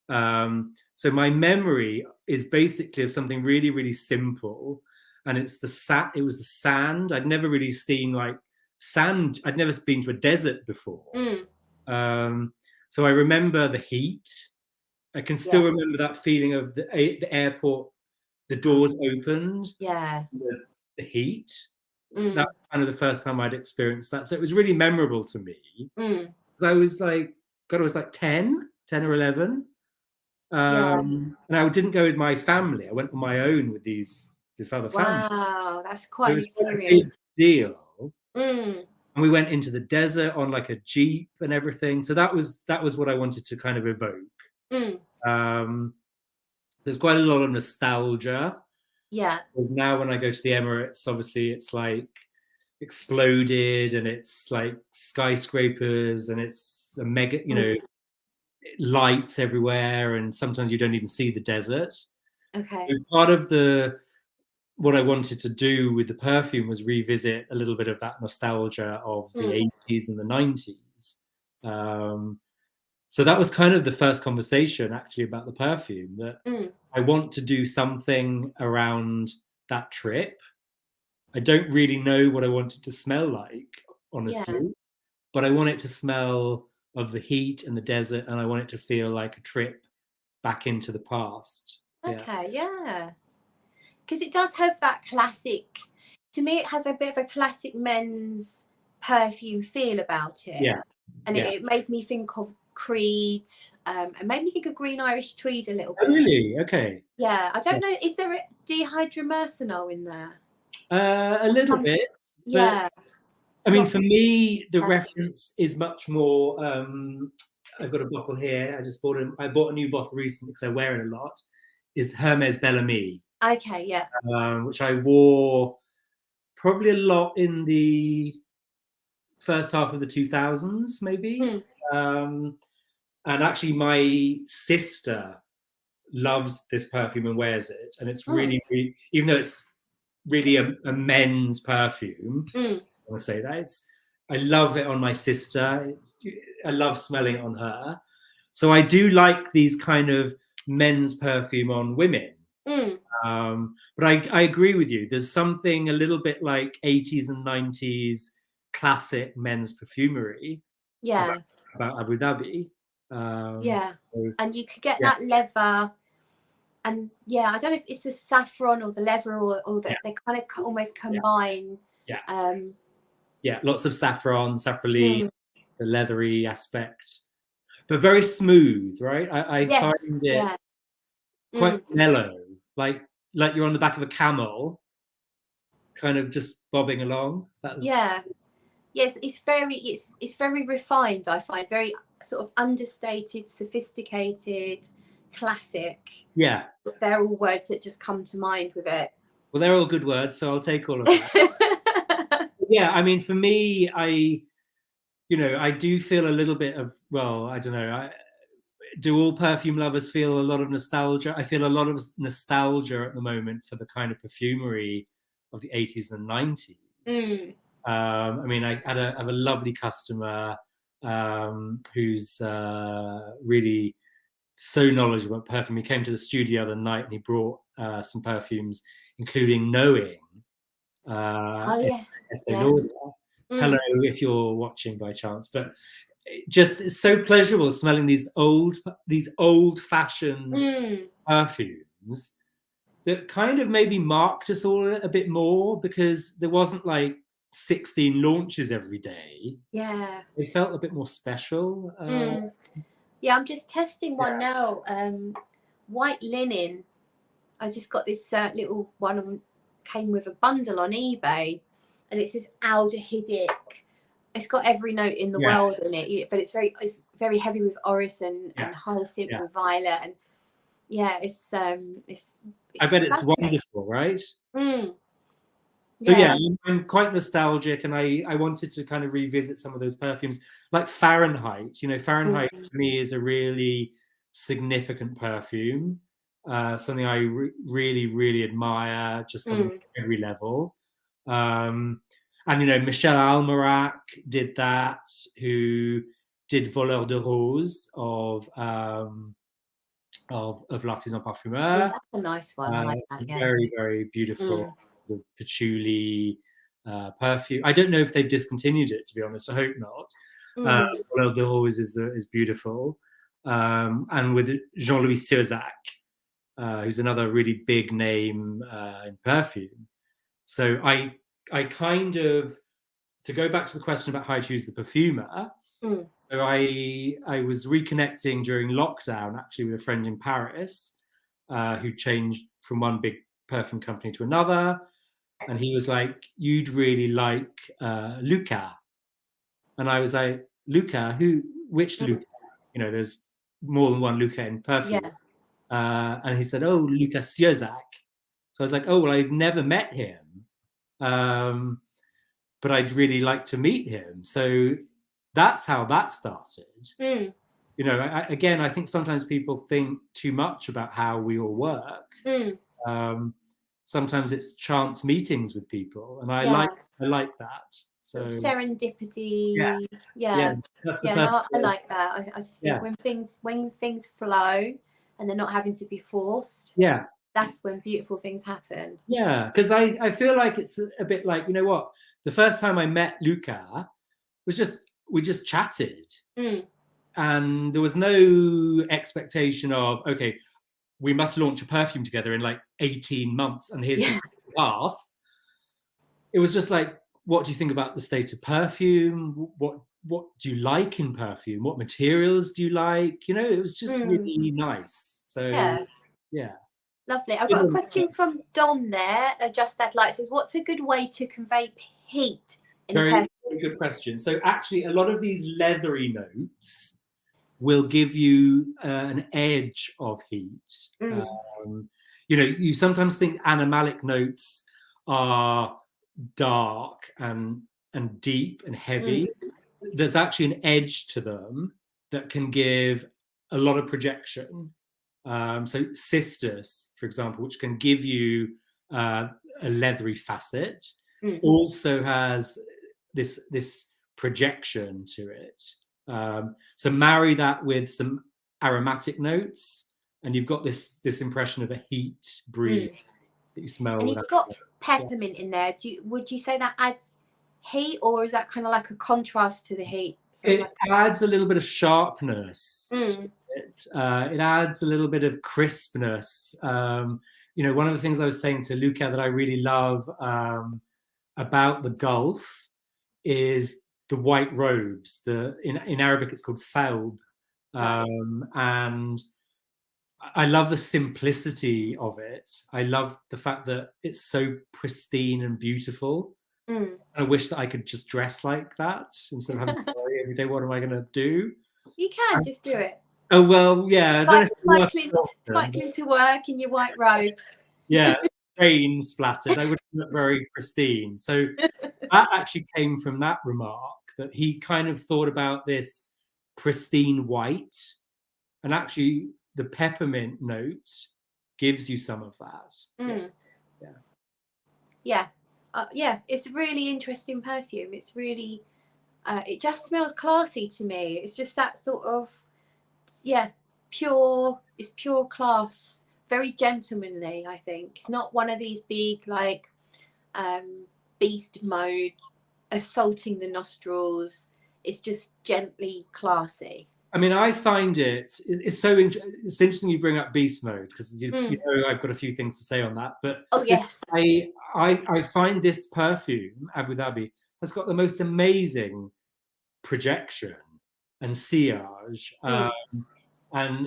[SPEAKER 1] So my memory is basically of something really, really simple. And it's it was the sand. I'd never really seen like sand. I'd never been to a desert before. So I remember the heat. I can still remember that feeling of the airport, the doors opened.
[SPEAKER 2] Yeah.
[SPEAKER 1] The heat. That's kind of the first time I'd experienced that. So it was really memorable to me. Because I was like, God, I was like 10 or 11. And I didn't go with my family. I went on my own with this other family.
[SPEAKER 2] Wow, that's quite an experience.
[SPEAKER 1] A big deal. And we went into the desert on like a jeep and everything. So that was what I wanted to kind of evoke. There's quite a lot of nostalgia. Yeah. Now when I go to the Emirates, obviously it's like exploded, and it's like skyscrapers, and it's a mega, lights everywhere, and sometimes you don't even see the desert. Okay. So part of what I wanted to do with the perfume was revisit a little bit of that nostalgia of the 80s and the 90s. So that was kind of the first conversation actually about the perfume, that I want to do something around that trip. I don't really know what I want it to smell like, honestly, but I want it to smell of the heat and the desert, and I want it to feel like a trip back into the past.
[SPEAKER 2] Okay, because it does have that classic, to me it has a bit of a classic men's perfume feel about it. And it made me think of Creed, and made me think of Green Irish Tweed a little bit.
[SPEAKER 1] Oh, really? Okay.
[SPEAKER 2] Yeah, I don't know, is there a dihydromercenol in there?
[SPEAKER 1] A little bit. Yeah. I mean, for me, the reference is much more. I've got a bottle here. I bought a new bottle recently because I wear it a lot. Is Hermes Bellamy.
[SPEAKER 2] Okay, yeah.
[SPEAKER 1] Which I wore probably a lot in the first half of the 2000s, maybe. And actually, my sister loves this perfume and wears it, and it's really, really, even though it's really a men's perfume, I want to say that I love it on my sister. I love smelling it on her. So I do like these kind of men's perfume on women. But I agree with you. There's something a little bit like 80s and 90s classic men's perfumery.
[SPEAKER 2] Yeah.
[SPEAKER 1] About Abu Dhabi.
[SPEAKER 2] So, and you could get that leather, and I don't know if it's the saffron or the leather or they kind of almost combine.
[SPEAKER 1] Lots of saffron, saffroline, the leathery aspect, but very smooth, right? I find it quite mellow, like you're on the back of a camel, kind of just bobbing along.
[SPEAKER 2] Yes, it's very refined. I find very sort of understated, sophisticated, classic.
[SPEAKER 1] Yeah,
[SPEAKER 2] they're all words that just come to mind with it.
[SPEAKER 1] Well, they're all good words, so I'll take all of that. Yeah, I mean, for me, I do feel a little bit of, well, I don't know. Do all perfume lovers feel a lot of nostalgia? I feel a lot of nostalgia at the moment for the kind of perfumery of the 80s and 90s. I mean, I have a lovely customer who's really so knowledgeable about perfume. He came to the studio the other night and he brought some perfumes, including Knowing. Hello, if you're watching by chance. But it's so pleasurable smelling these old-fashioned perfumes that kind of maybe marked us all a bit more, because there wasn't like 16 launches every day.
[SPEAKER 2] Yeah,
[SPEAKER 1] it felt a bit more special.
[SPEAKER 2] Yeah, I'm just testing one now. White linen. I just got this little one of them, came with a bundle on eBay, and it's this aldehydic. It's got every note in the world in it, but it's very heavy with orris and hyacinth and violet, and it's I
[SPEAKER 1] bet it's wonderful, right? So I'm quite nostalgic, and I wanted to kind of revisit some of those perfumes, like Fahrenheit. Fahrenheit for me is a really significant perfume, something I really, really admire, just on every level. And Michel Almerac did that, who did Voleur de Rose of L'Artisan Parfumeur.
[SPEAKER 2] That's a nice one. I like that,
[SPEAKER 1] very, very beautiful patchouli perfume. I don't know if they've discontinued it, to be honest. I hope not. Voleur de Rose is beautiful. And with Jean-Louis Sirzac, who's another really big name in perfume. So I kind of, to go back to the question about how I choose the perfumer, so I was reconnecting during lockdown, actually, with a friend in Paris who changed from one big perfume company to another. And he was like, "You'd really like Luca." And I was like, "Luca? Which Luca?" There's more than one Luca in perfume. And he said, "Oh, Luca Sirzac." So I was like, "Oh, well, I've never met him. But I'd really like to meet him." So that's how that started. Again, I think sometimes people think too much about how we all work. Sometimes it's chance meetings with people, and I like that. So
[SPEAKER 2] serendipity. I like that. I just think when things flow and they're not having to be forced. That's when beautiful things happen.
[SPEAKER 1] Yeah, because I feel like it's a bit like, the first time I met Luca was we just chatted, and there was no expectation of, okay, we must launch a perfume together in like 18 months and here's the path. It was just like, what do you think about the state of perfume? What do you like in perfume? What materials do you like? It was just really nice. So yeah.
[SPEAKER 2] Lovely. I've got a question from Dom there. Just Add Light says, what's a good way to convey heat in a perfume?
[SPEAKER 1] Very good question. So actually, a lot of these leathery notes will give you an edge of heat. You sometimes think animalic notes are dark and deep and heavy. There's actually an edge to them that can give a lot of projection. So cistus, for example, which can give you a leathery facet, also has this projection to it. So marry that with some aromatic notes, and you've got this impression of a heat breeze that you smell.
[SPEAKER 2] And you've got peppermint in there. Would you say that adds heat, or is that kind of like a contrast to the heat? So
[SPEAKER 1] it adds a little bit of sharpness. It adds a little bit of crispness. One of the things I was saying to Luca that I really love about the Gulf is the white robes. In Arabic it's called thawb, and I love the simplicity of it. I love the fact that it's so pristine and beautiful. I wish that I could just dress like that instead of having to worry every day, what am I going to do?
[SPEAKER 2] You can just do it.
[SPEAKER 1] Oh, well, yeah.
[SPEAKER 2] Cycling to work in your white robe.
[SPEAKER 1] Yeah, rain splattered. I would look very pristine. So that actually came from that remark, that he kind of thought about this pristine white, and actually the peppermint note gives you some of that.
[SPEAKER 2] Yeah, it's a really interesting perfume. It's really, it just smells classy to me. It's just that sort of, pure class, very gentlemanly, I think. It's not one of these big, like, beast mode, assaulting the nostrils. It's just gently classy.
[SPEAKER 1] I mean, I find it's interesting you bring up beast mode, because you know I've got a few things to say on that. But
[SPEAKER 2] yes,
[SPEAKER 1] I find this perfume, Abu Dhabi, has got the most amazing projection and sillage. And I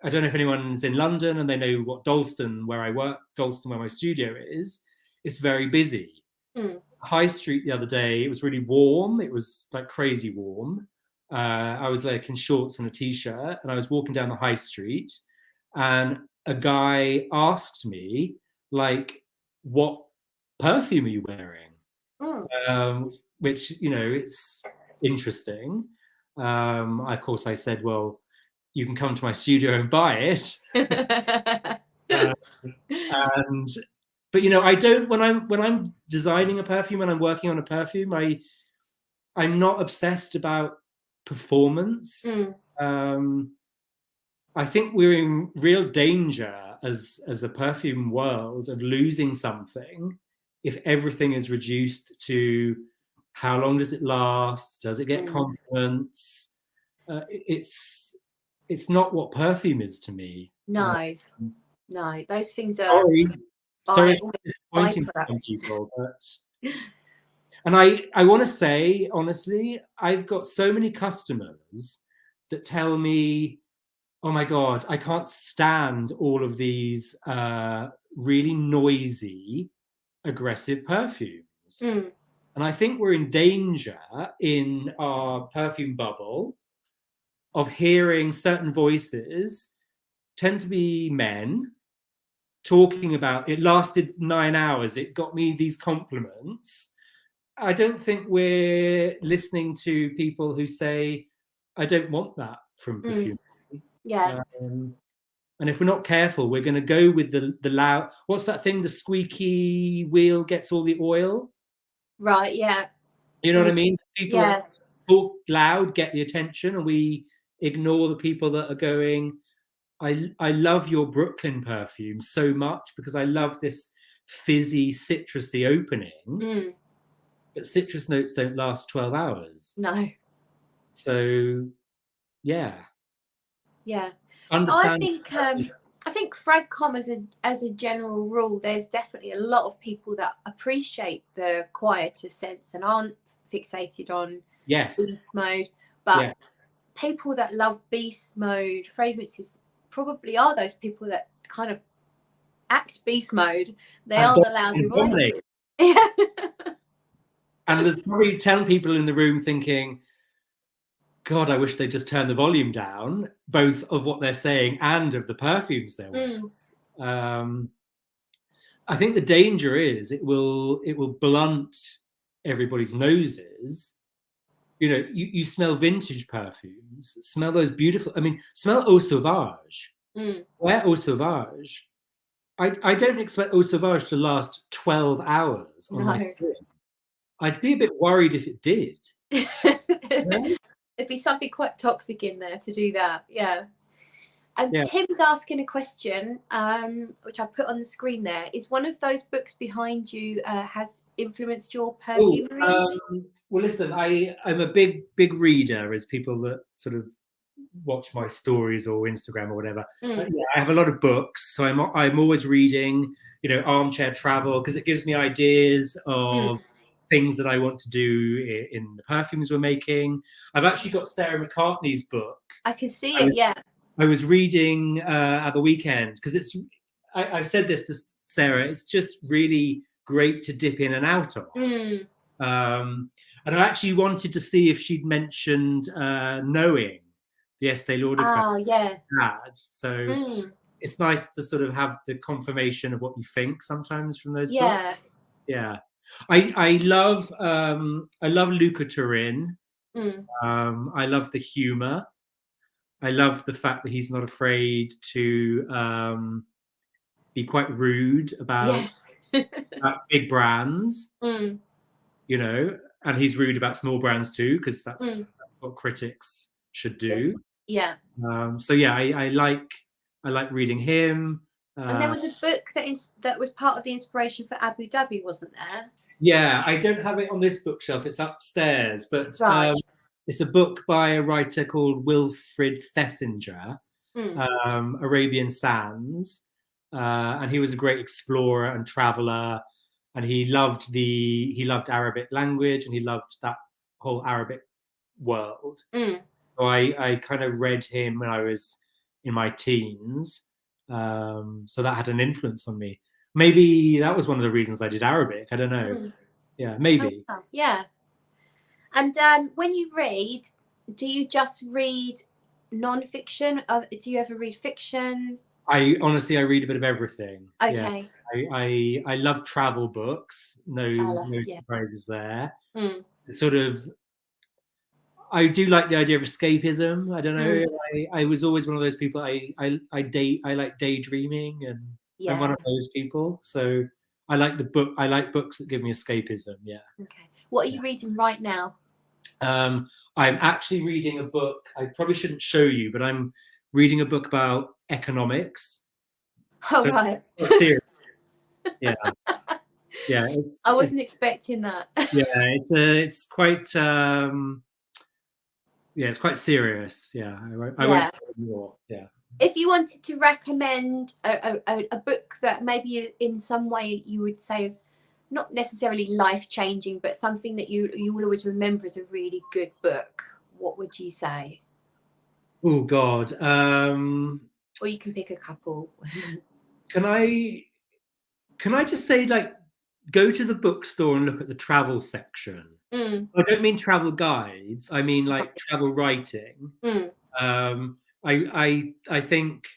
[SPEAKER 1] don't know if anyone's in London and they know what Dalston, where I work, where my studio is, it's very busy. High Street the other day, it was really warm. It was like crazy warm. I was like in shorts and a t-shirt, and I was walking down the high street, and a guy asked me, like, what perfume are you wearing? Which, it's interesting. Of course, I said, well, you can come to my studio and buy it. But I don't, when I'm designing a perfume and I'm working on a perfume, I'm not obsessed about performance. I think we're in real danger as a perfume world of losing something if everything is reduced to how long does it last? Does it get compliments? It's not what perfume is to me.
[SPEAKER 2] No, those things are.
[SPEAKER 1] Sorry, disappointing for some people, but. And I want to say, honestly, I've got so many customers that tell me, oh my God, I can't stand all of these really noisy, aggressive perfumes. And I think we're in danger in our perfume bubble of hearing certain voices, tend to be men, talking about, it lasted 9 hours, it got me these compliments. I don't think we're listening to people who say, I don't want that from perfume. And if we're not careful, we're going to go with the loud, what's that thing? The squeaky wheel gets all the oil.
[SPEAKER 2] Right, yeah.
[SPEAKER 1] You know what I mean? People that talk loud get the attention, and we ignore the people that are going, I love your Brooklyn perfume so much because I love this fizzy, citrusy opening. But citrus notes don't last 12 hours.
[SPEAKER 2] No.
[SPEAKER 1] So, yeah.
[SPEAKER 2] I think Fragcom as a general rule, there's definitely a lot of people that appreciate the quieter scents and aren't fixated on beast mode. But people that love beast mode fragrances probably are those people that kind of act beast mode. They are the louder voices.
[SPEAKER 1] And there's probably 10 people in the room thinking, God, I wish they'd just turn the volume down, both of what they're saying and of the perfumes they're wearing. I think the danger is it will blunt everybody's noses, you smell vintage perfumes, smell those beautiful, I mean, smell Eau Sauvage. Wear Eau Sauvage. I don't expect Eau Sauvage to last 12 hours on my skin. I'd be a bit worried if it did.
[SPEAKER 2] There'd be something quite toxic in there to do that. Yeah. Tim's asking a question, which I put on the screen there. Is one of those books behind you has influenced your perfumery?
[SPEAKER 1] Well, listen, I'm a big reader, as people that sort of watch my stories or Instagram or whatever. I have a lot of books, so I'm always reading, armchair travel, because it gives me ideas of things that I want to do in the perfumes we're making. I've actually got Sarah McCartney's book.
[SPEAKER 2] I can see it, yeah.
[SPEAKER 1] I was reading at the weekend, because I said this to Sarah, it's just really great to dip in and out of. And I actually wanted to see if she'd mentioned Knowing, the Estee Lauder ad. So it's nice to sort of have the confirmation of what you think sometimes from those books. Yeah. I love Luca Turin. I love the humor. I love the fact that he's not afraid to be quite rude about big brands, and he's rude about small brands too, because that's what critics should do.
[SPEAKER 2] Yeah.
[SPEAKER 1] I like reading him.
[SPEAKER 2] And there was a book that was part of the inspiration for Abu Dhabi, wasn't there?
[SPEAKER 1] Yeah, I don't have it on this bookshelf. It's upstairs, but it's a book by a writer called Wilfrid Thesiger, Arabian Sands, and he was a great explorer and traveler, and he loved Arabic language, and he loved that whole Arabic world. So I kind of read him when I was in my teens, so that had an influence on me. Maybe that was one of the reasons I did Arabic. I don't know. Yeah, maybe.
[SPEAKER 2] Yeah. And when you read, do you just read non-fiction? Do you ever read fiction?
[SPEAKER 1] I read a bit of everything.
[SPEAKER 2] Okay.
[SPEAKER 1] Yeah. I love travel books. No surprises there. Sort of, I do like the idea of escapism. I don't know. I was always one of those people. I like daydreaming, and I'm one of those people. So I like books that give me escapism. Yeah.
[SPEAKER 2] Okay. What are you reading right now?
[SPEAKER 1] I'm actually reading a book. I probably shouldn't show you, but I'm reading a book about economics.
[SPEAKER 2] Right.
[SPEAKER 1] Serious. Yeah. Yeah.
[SPEAKER 2] I wasn't expecting that.
[SPEAKER 1] Yeah, it's quite it's quite serious. Yeah, I won't say more. Yeah.
[SPEAKER 2] If you wanted to recommend a book that maybe in some way you would say is not necessarily life-changing, but something that you will always remember as a really good book, what would you say?
[SPEAKER 1] Oh God.
[SPEAKER 2] Or you can pick a couple.
[SPEAKER 1] Can I just say, like, go to the bookstore and look at the travel section. So I don't mean travel guides. I mean like travel writing. I think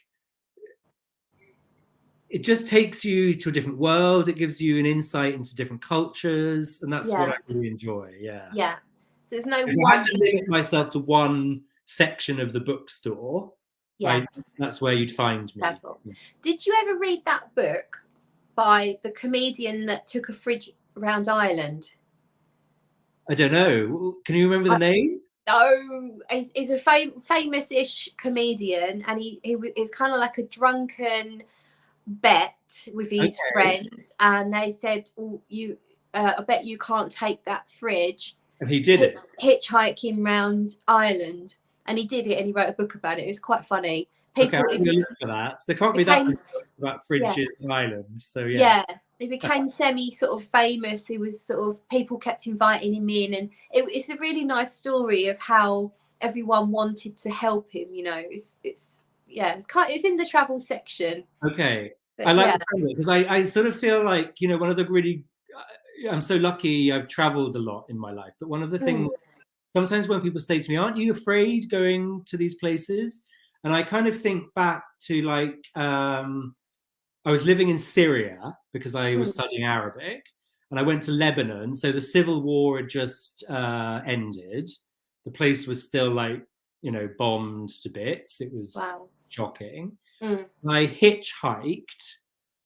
[SPEAKER 1] it just takes you to a different world. It gives you an insight into different cultures, and that's what I really enjoy. Yeah.
[SPEAKER 2] Yeah. So there's no
[SPEAKER 1] one. I had to limit myself to one section of the bookstore. Yeah. That's where you'd find me.
[SPEAKER 2] Yeah. Did you ever read that book by the comedian that took a fridge around Ireland?
[SPEAKER 1] I don't know. Can you remember the name?
[SPEAKER 2] No, he's a famous-ish comedian, and he is kind of like a drunken bet with his friends, and they said, "Oh, I bet you can't take that fridge."
[SPEAKER 1] And he did it.
[SPEAKER 2] Hitchhiking round Ireland, and he did it, and he wrote a book about it. It was quite funny.
[SPEAKER 1] People, I'm gonna look for that. There can't be that much about fridges in Ireland. So yeah.
[SPEAKER 2] He became semi sort of famous. He was sort of, people kept inviting him in, and it's a really nice story of how everyone wanted to help him. It's in the travel section.
[SPEAKER 1] Okay, but I like to say that because I sort of feel like one of the really, I'm so lucky I've traveled a lot in my life. But one of the things sometimes when people say to me, "Aren't you afraid going to these places?" And I kind of think back to like. I was living in Syria because I was studying Arabic, and I went to Lebanon. So the civil war had just ended, the place was still like, bombed to bits. It was
[SPEAKER 2] Wow.
[SPEAKER 1] shocking.
[SPEAKER 2] Mm.
[SPEAKER 1] I hitchhiked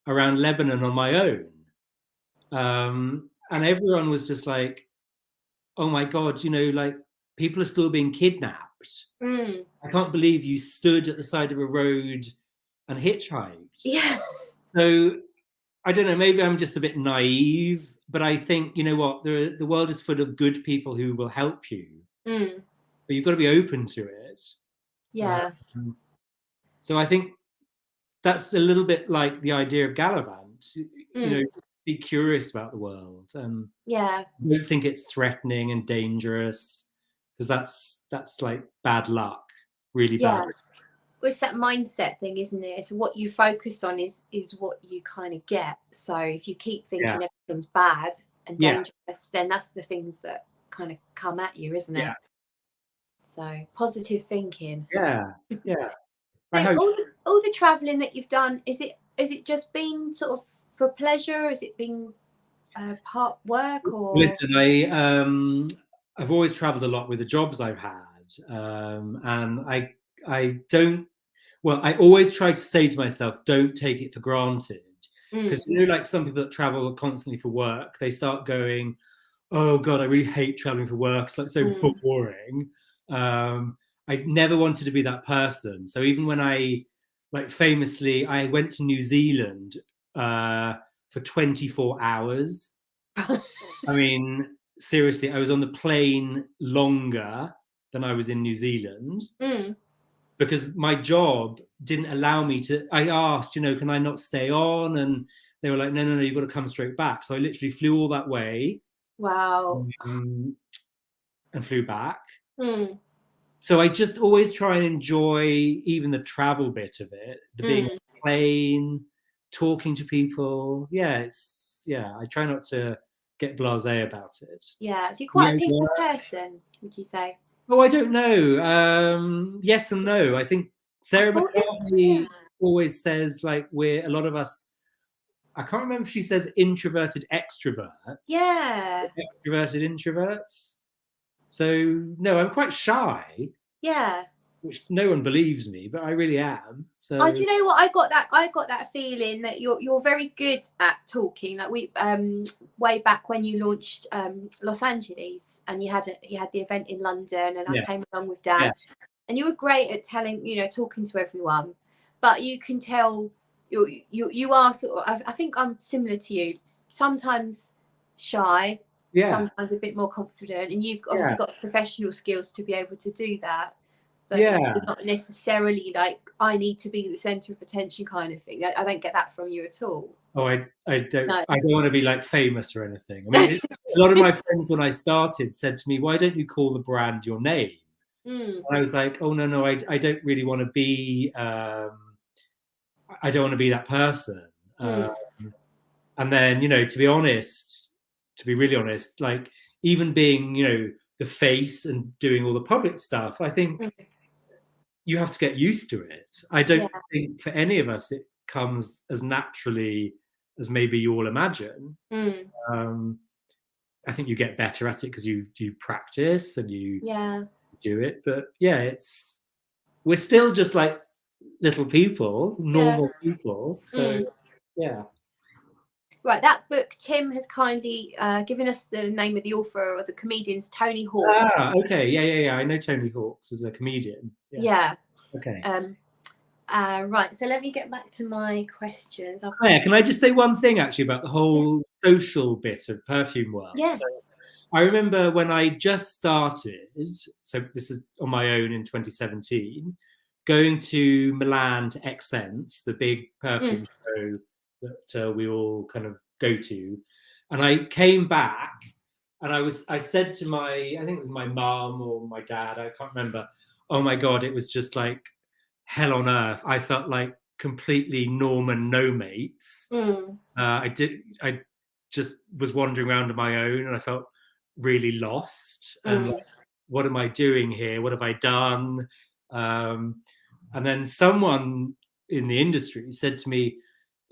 [SPEAKER 1] around Lebanon on my own. And everyone was just like, oh my God, like people are still being kidnapped.
[SPEAKER 2] Mm.
[SPEAKER 1] I can't believe you stood at the side of a road and hitchhiked.
[SPEAKER 2] Yeah.
[SPEAKER 1] So I don't know, maybe I'm just a bit naive, but I think, you know what, the world is full of good people who will help you,
[SPEAKER 2] Mm.
[SPEAKER 1] but you've got to be open to it.
[SPEAKER 2] Yeah.
[SPEAKER 1] So I think that's a little bit like the idea of Gallivant, just be curious about the world. And
[SPEAKER 2] yeah.
[SPEAKER 1] I don't think it's threatening and dangerous, because that's like bad luck, really bad.
[SPEAKER 2] Well, it's that mindset thing, isn't it? So what you focus on is what you kind of get. So if you keep thinking everything's bad and dangerous, then that's the things that kind of come at you, isn't it? So positive thinking.
[SPEAKER 1] Yeah.
[SPEAKER 2] So all the traveling that you've done, is it just been sort of for pleasure? Is it been part work or?
[SPEAKER 1] Listen, I've always traveled a lot with the jobs I've had, and I don't. Well, I always try to say to myself, don't take it for granted, because like some people that travel constantly for work, they start going, oh God, I really hate traveling for work. It's like so boring. I never wanted to be that person. So even when I famously, I went to New Zealand for 24 hours. I mean, seriously, I was on the plane longer than I was in New Zealand because my job didn't allow me to. I asked, can I not stay on? And they were like, no, you've got to come straight back. So I literally flew all that way.
[SPEAKER 2] Wow.
[SPEAKER 1] And flew back. So I just always try and enjoy even the travel bit of it, the being on the plane, talking to people. I try not to get blasé about it.
[SPEAKER 2] Yeah, so you're quite a people person, would you say?
[SPEAKER 1] Oh, I don't know. Yes and no. I think Sarah McCartney always says like a lot of us. I can't remember if she says introverted extroverts.
[SPEAKER 2] Yeah.
[SPEAKER 1] Extroverted introverts. So no, I'm quite shy.
[SPEAKER 2] Yeah.
[SPEAKER 1] Which no one believes me, but I really am. So
[SPEAKER 2] do you know what? I got that feeling that you're very good at talking. Like we way back when you launched Los Angeles and you had the event in London and I came along with Dan and you were great at telling, talking to everyone. But you can tell you are sort of, I think I'm similar to you. Sometimes shy, sometimes a bit more confident, and you've obviously got professional skills to be able to do that. But you're not necessarily like, I need to be the center of attention kind of thing. I don't get that from you at all.
[SPEAKER 1] Oh, I don't. No. I don't want to be like famous or anything. I mean, a lot of my friends when I started said to me, "Why don't you call the brand your name?" And I was like, "Oh no, I don't really want to be. I don't want to be that person." And then, to be honest, to be really honest, like even being, the face and doing all the public stuff, I think. You have to get used to it. I don't think for any of us it comes as naturally as maybe you all imagine. I think you get better at it because you practice and you do it. But we're still just like little people, normal people. So
[SPEAKER 2] Right, that book, Tim has kindly given us the name of the author or the comedian's Tony Hawk.
[SPEAKER 1] Ah, okay, yeah. I know Tony Hawks as a comedian.
[SPEAKER 2] Yeah.
[SPEAKER 1] Okay.
[SPEAKER 2] Right, so let me get back to my questions.
[SPEAKER 1] Can I just say one thing actually about the whole social bit of perfume world?
[SPEAKER 2] Yes.
[SPEAKER 1] So I remember when I just started, so this is on my own in 2017, going to Milan to Essence, the big perfume show that we all kind of go to. And I came back and I said to I think it was my mom or my dad, I can't remember, oh my God, it was just like hell on earth. I felt like completely Norman no mates. I just was wandering around on my own and I felt really lost. And like, what am I doing here? What have I done? And then someone in the industry said to me,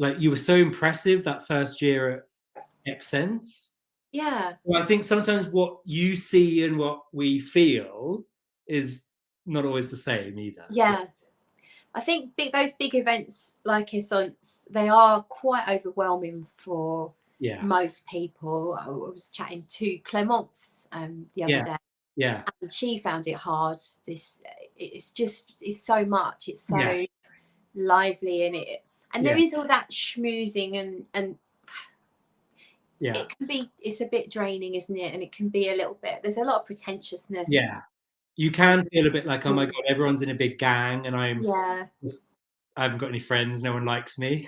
[SPEAKER 1] like, you were so impressive that first year at Essence.
[SPEAKER 2] Yeah.
[SPEAKER 1] Well, I think sometimes what you see and what we feel is not always the same either.
[SPEAKER 2] Yeah. I think those big events like Essence, they are quite overwhelming for most people. I was chatting to Clemence the other day.
[SPEAKER 1] Yeah.
[SPEAKER 2] And she found it hard. It's so much. It's so lively in it. And there is all that schmoozing and it's a bit draining, isn't it? And it can be a little bit, there's a lot of pretentiousness.
[SPEAKER 1] Yeah. You can feel a bit like, oh my God, everyone's in a big gang and I haven't got any friends, no one likes me.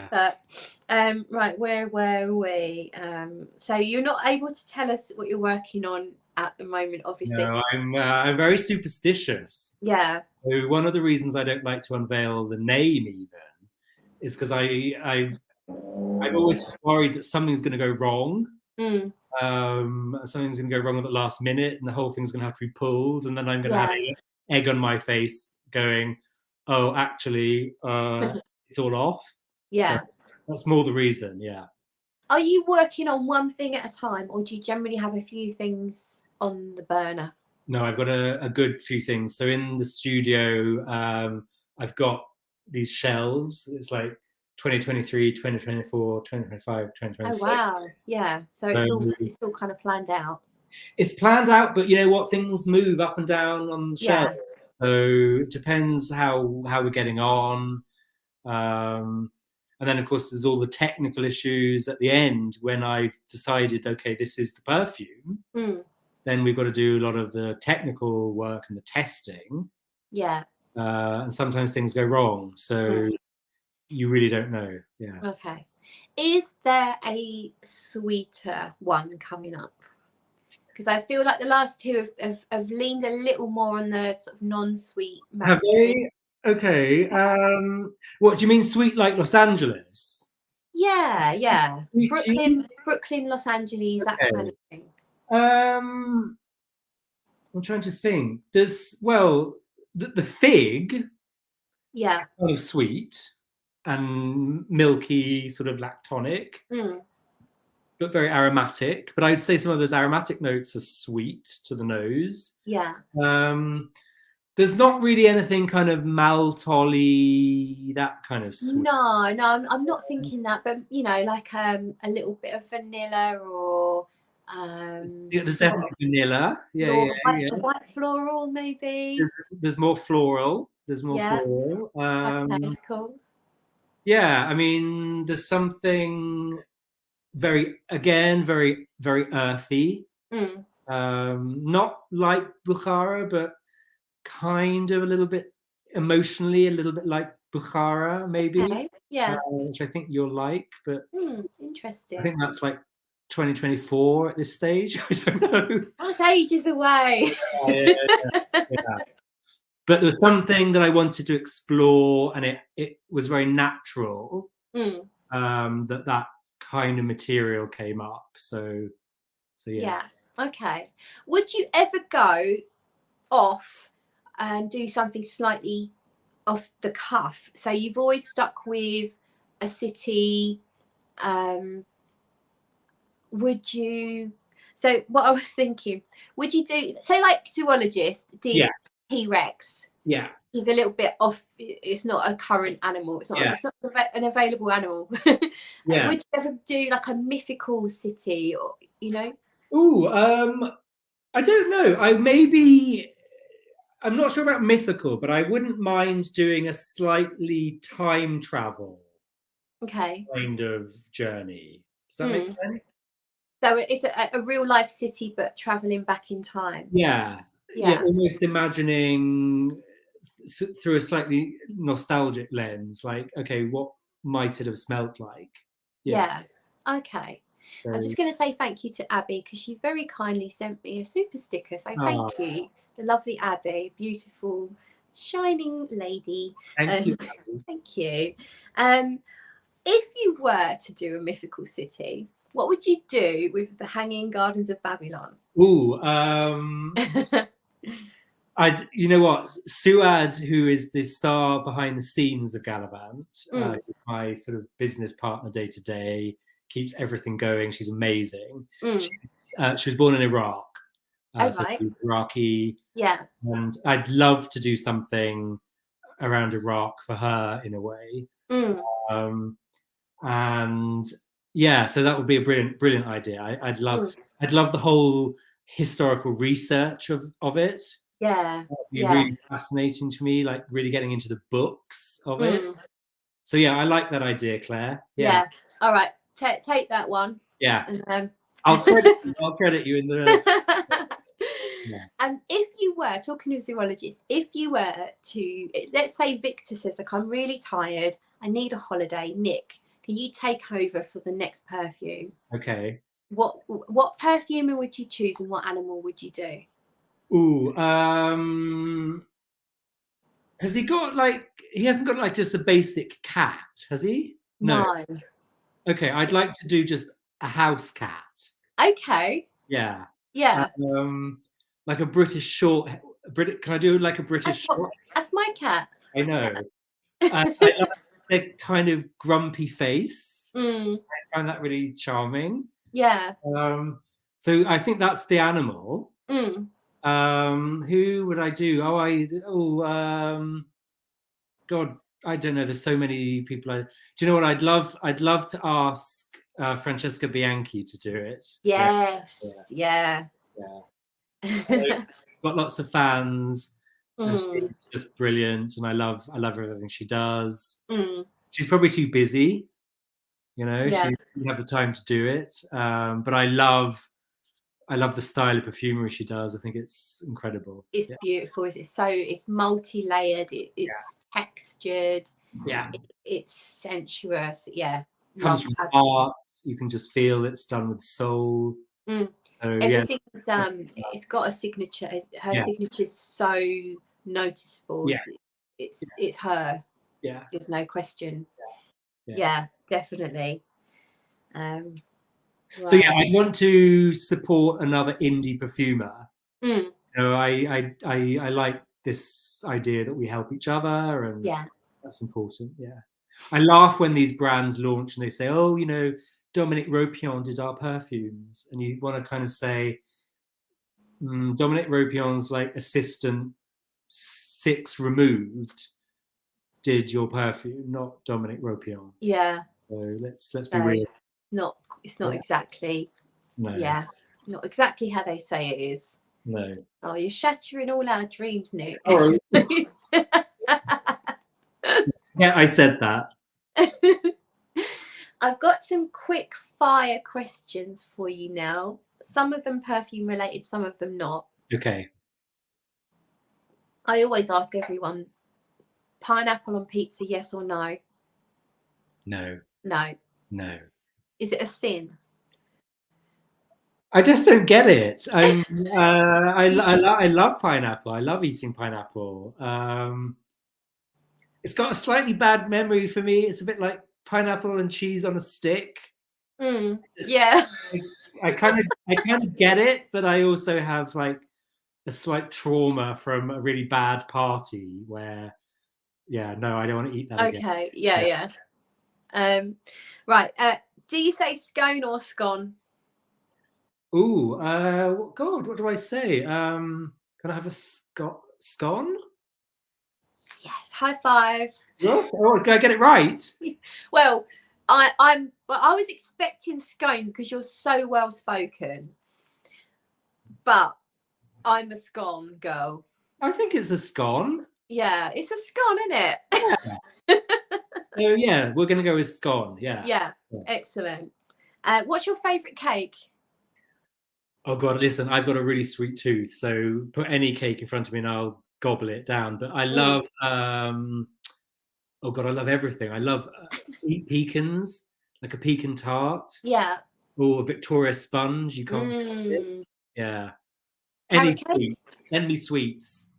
[SPEAKER 2] But right, where were we? So you're not able to tell us what you're working on at the moment, obviously.
[SPEAKER 1] No, I'm very superstitious.
[SPEAKER 2] Yeah.
[SPEAKER 1] So one of the reasons I don't like to unveil the name even is because I'm always worried that something's going to go wrong. Something's going to go wrong at the last minute and the whole thing's going to have to be pulled, and then I'm going to have an egg on my face going, oh, actually, it's all off. So that's more the reason.
[SPEAKER 2] Are you working on one thing at a time, or do you generally have a few things on the burner?
[SPEAKER 1] No, I've got a good few things. So in the studio, I've got these shelves. It's like 2023, 2024, 2025, 2026.
[SPEAKER 2] Oh wow. Yeah. So it's all kind of planned out.
[SPEAKER 1] It's planned out, but you know what? Things move up and down on the shelves. So it depends how we're getting on. And then, of course, there's all the technical issues at the end when I've decided, okay, this is the perfume. Then we've got to do a lot of the technical work and the testing.
[SPEAKER 2] Yeah.
[SPEAKER 1] And sometimes things go wrong. So you really don't know. Yeah.
[SPEAKER 2] Okay. Is there a sweeter one coming up? Because I feel like the last two have leaned a little more on the sort of non-sweet.
[SPEAKER 1] Have they? Okay. What do you mean, sweet like Los Angeles?
[SPEAKER 2] Yeah. Brooklyn, Los Angeles, that kind of thing.
[SPEAKER 1] I'm trying to think. There's the fig.
[SPEAKER 2] Yeah.
[SPEAKER 1] It's kind of sweet and milky, sort of lactonic, but very aromatic. But I'd say some of those aromatic notes are sweet to the nose.
[SPEAKER 2] Yeah.
[SPEAKER 1] There's not really anything kind of maltol-y, that kind of sweet.
[SPEAKER 2] No, I'm not thinking that, but you know, like a little bit of vanilla or
[SPEAKER 1] there's definitely vanilla.
[SPEAKER 2] White floral, maybe.
[SPEAKER 1] There's more floral. There's more floral.
[SPEAKER 2] Okay, cool.
[SPEAKER 1] Yeah, I mean, there's something very earthy. Not like Bukhara, but kind of a little bit emotionally, a little bit like Bukhara, maybe.
[SPEAKER 2] Okay. Yeah.
[SPEAKER 1] Which I think you'll like, but
[SPEAKER 2] interesting.
[SPEAKER 1] I think that's like 2024 at this stage. I don't know.
[SPEAKER 2] That's ages away.
[SPEAKER 1] Yeah. But there was something that I wanted to explore, and it was very natural that kind of material came up. So yeah.
[SPEAKER 2] Okay. Would you ever go off and do something slightly off the cuff? So you've always stuck with a city. Would you? So what I was thinking, would you do? Say like Zoologist did T-Rex.
[SPEAKER 1] Yeah.
[SPEAKER 2] He's a little bit off. It's not a current animal. It's not an available animal. Would you ever do like a mythical city, or you know?
[SPEAKER 1] Ooh, I don't know. I'm not sure about mythical, but I wouldn't mind doing a slightly time travel kind of journey. Does that make sense?
[SPEAKER 2] So it's a real life city, but traveling back in time.
[SPEAKER 1] Yeah, almost imagining through a slightly nostalgic lens, like, okay, what might it have smelt like?
[SPEAKER 2] Okay. So, I'm just going to say thank you to Abby, because she very kindly sent me a super sticker. So thank you, the lovely Abby, beautiful, shining lady.
[SPEAKER 1] Thank you.
[SPEAKER 2] Thank you. If you were to do a mythical city, what would you do with the Hanging Gardens of Babylon?
[SPEAKER 1] Ooh, You know what, Steward, who is the star behind the scenes of Gallivant, is my sort of business partner day to day, keeps everything going. She's amazing. She was born in Iraq, so
[SPEAKER 2] right.
[SPEAKER 1] she's Iraqi.
[SPEAKER 2] Yeah.
[SPEAKER 1] And I'd love to do something around Iraq for her in a way. And yeah, so that would be a brilliant idea. I'd love the whole historical research of it.
[SPEAKER 2] Yeah.
[SPEAKER 1] That'd be really fascinating to me, like really getting into the books of it. So yeah, I like that idea, Claire.
[SPEAKER 2] Yeah. All right, take that one.
[SPEAKER 1] Yeah.
[SPEAKER 2] And,
[SPEAKER 1] I'll credit you in the.
[SPEAKER 2] Yeah. And if you were talking to zoologists, if you were to, let's say Victor says, like, I'm really tired, I need a holiday. Nick, can you take over for the next perfume?
[SPEAKER 1] Okay.
[SPEAKER 2] What perfumer would you choose, and what animal would you do?
[SPEAKER 1] Ooh, has he got like? He hasn't got like just a basic cat, has he?
[SPEAKER 2] No.
[SPEAKER 1] Okay, I'd like to do just a house cat.
[SPEAKER 2] Okay.
[SPEAKER 1] Yeah.
[SPEAKER 2] Yeah.
[SPEAKER 1] Like a British short. Can I do like a British short?
[SPEAKER 2] That's my cat.
[SPEAKER 1] I know. I like their kind of grumpy face. I find that really charming.
[SPEAKER 2] Yeah.
[SPEAKER 1] So I think that's the animal. Who would I do? God, I don't know. There's so many people. Do you know what? I'd love to ask Francesca Bianchi to do it.
[SPEAKER 2] Yes. Yeah.
[SPEAKER 1] Got lots of fans. And she's just brilliant, and I love everything she does. She's probably too busy, you know. She doesn't have the time to do it. But I love the style of perfumery she does. I think it's incredible.
[SPEAKER 2] It's beautiful. It's multi-layered. It's textured.
[SPEAKER 1] Yeah.
[SPEAKER 2] It's sensuous. Yeah.
[SPEAKER 1] Comes from art. You can just feel it's done with soul. So,
[SPEAKER 2] everything's it's got a signature. Her signature is so noticeable. It's her.
[SPEAKER 1] Yeah.
[SPEAKER 2] There's no question. Yeah, definitely. Right.
[SPEAKER 1] So yeah, I'd want to support another indie perfumer. You know, I like this idea that we help each other, and that's important. Yeah, I laugh when these brands launch and they say, "Oh, you know, Dominic Ropion did our perfumes," and you want to kind of say, Dominic Ropion's like assistant 6 removed did your perfume, not Dominic Ropion.
[SPEAKER 2] Yeah.
[SPEAKER 1] So let's be real.
[SPEAKER 2] It's not exactly. No. Yeah, not exactly how they say it is.
[SPEAKER 1] No.
[SPEAKER 2] Oh, you're shattering all our dreams, Nick.
[SPEAKER 1] Oh. Yeah, I said that.
[SPEAKER 2] I've got some quick fire questions for you now. Some of them perfume related, some of them not. Okay. I always ask everyone, pineapple on pizza, yes or no? No. No. No. Is it a sin?
[SPEAKER 1] I just don't get it. I love pineapple. I love eating pineapple. It's got a slightly bad memory for me. It's a bit like pineapple and cheese on a stick.
[SPEAKER 2] Yeah.
[SPEAKER 1] I kind of get it, but I also have like a slight trauma from a really bad party where, no, I don't want to eat that again.
[SPEAKER 2] Okay. Yeah. Right. Do you say scone or scone?
[SPEAKER 1] Ooh, God, what do I say? Can I have a scone?
[SPEAKER 2] Yes, high five.
[SPEAKER 1] Yes. Oh, can I get it right?
[SPEAKER 2] Well, I was expecting scone because you're so well spoken, but I'm a scone girl.
[SPEAKER 1] I think it's a scone.
[SPEAKER 2] Yeah, it's a scone, isn't it?
[SPEAKER 1] Yeah. So yeah, we're gonna go with scone.
[SPEAKER 2] Yeah. Excellent. What's your favourite cake?
[SPEAKER 1] Oh God, listen, I've got a really sweet tooth, so put any cake in front of me and I'll gobble it down. But I love, oh God, I love everything. I love pecans, like a pecan tart.
[SPEAKER 2] Yeah.
[SPEAKER 1] Or a Victoria sponge. You can't. Yeah. Any sweets. Send me sweets.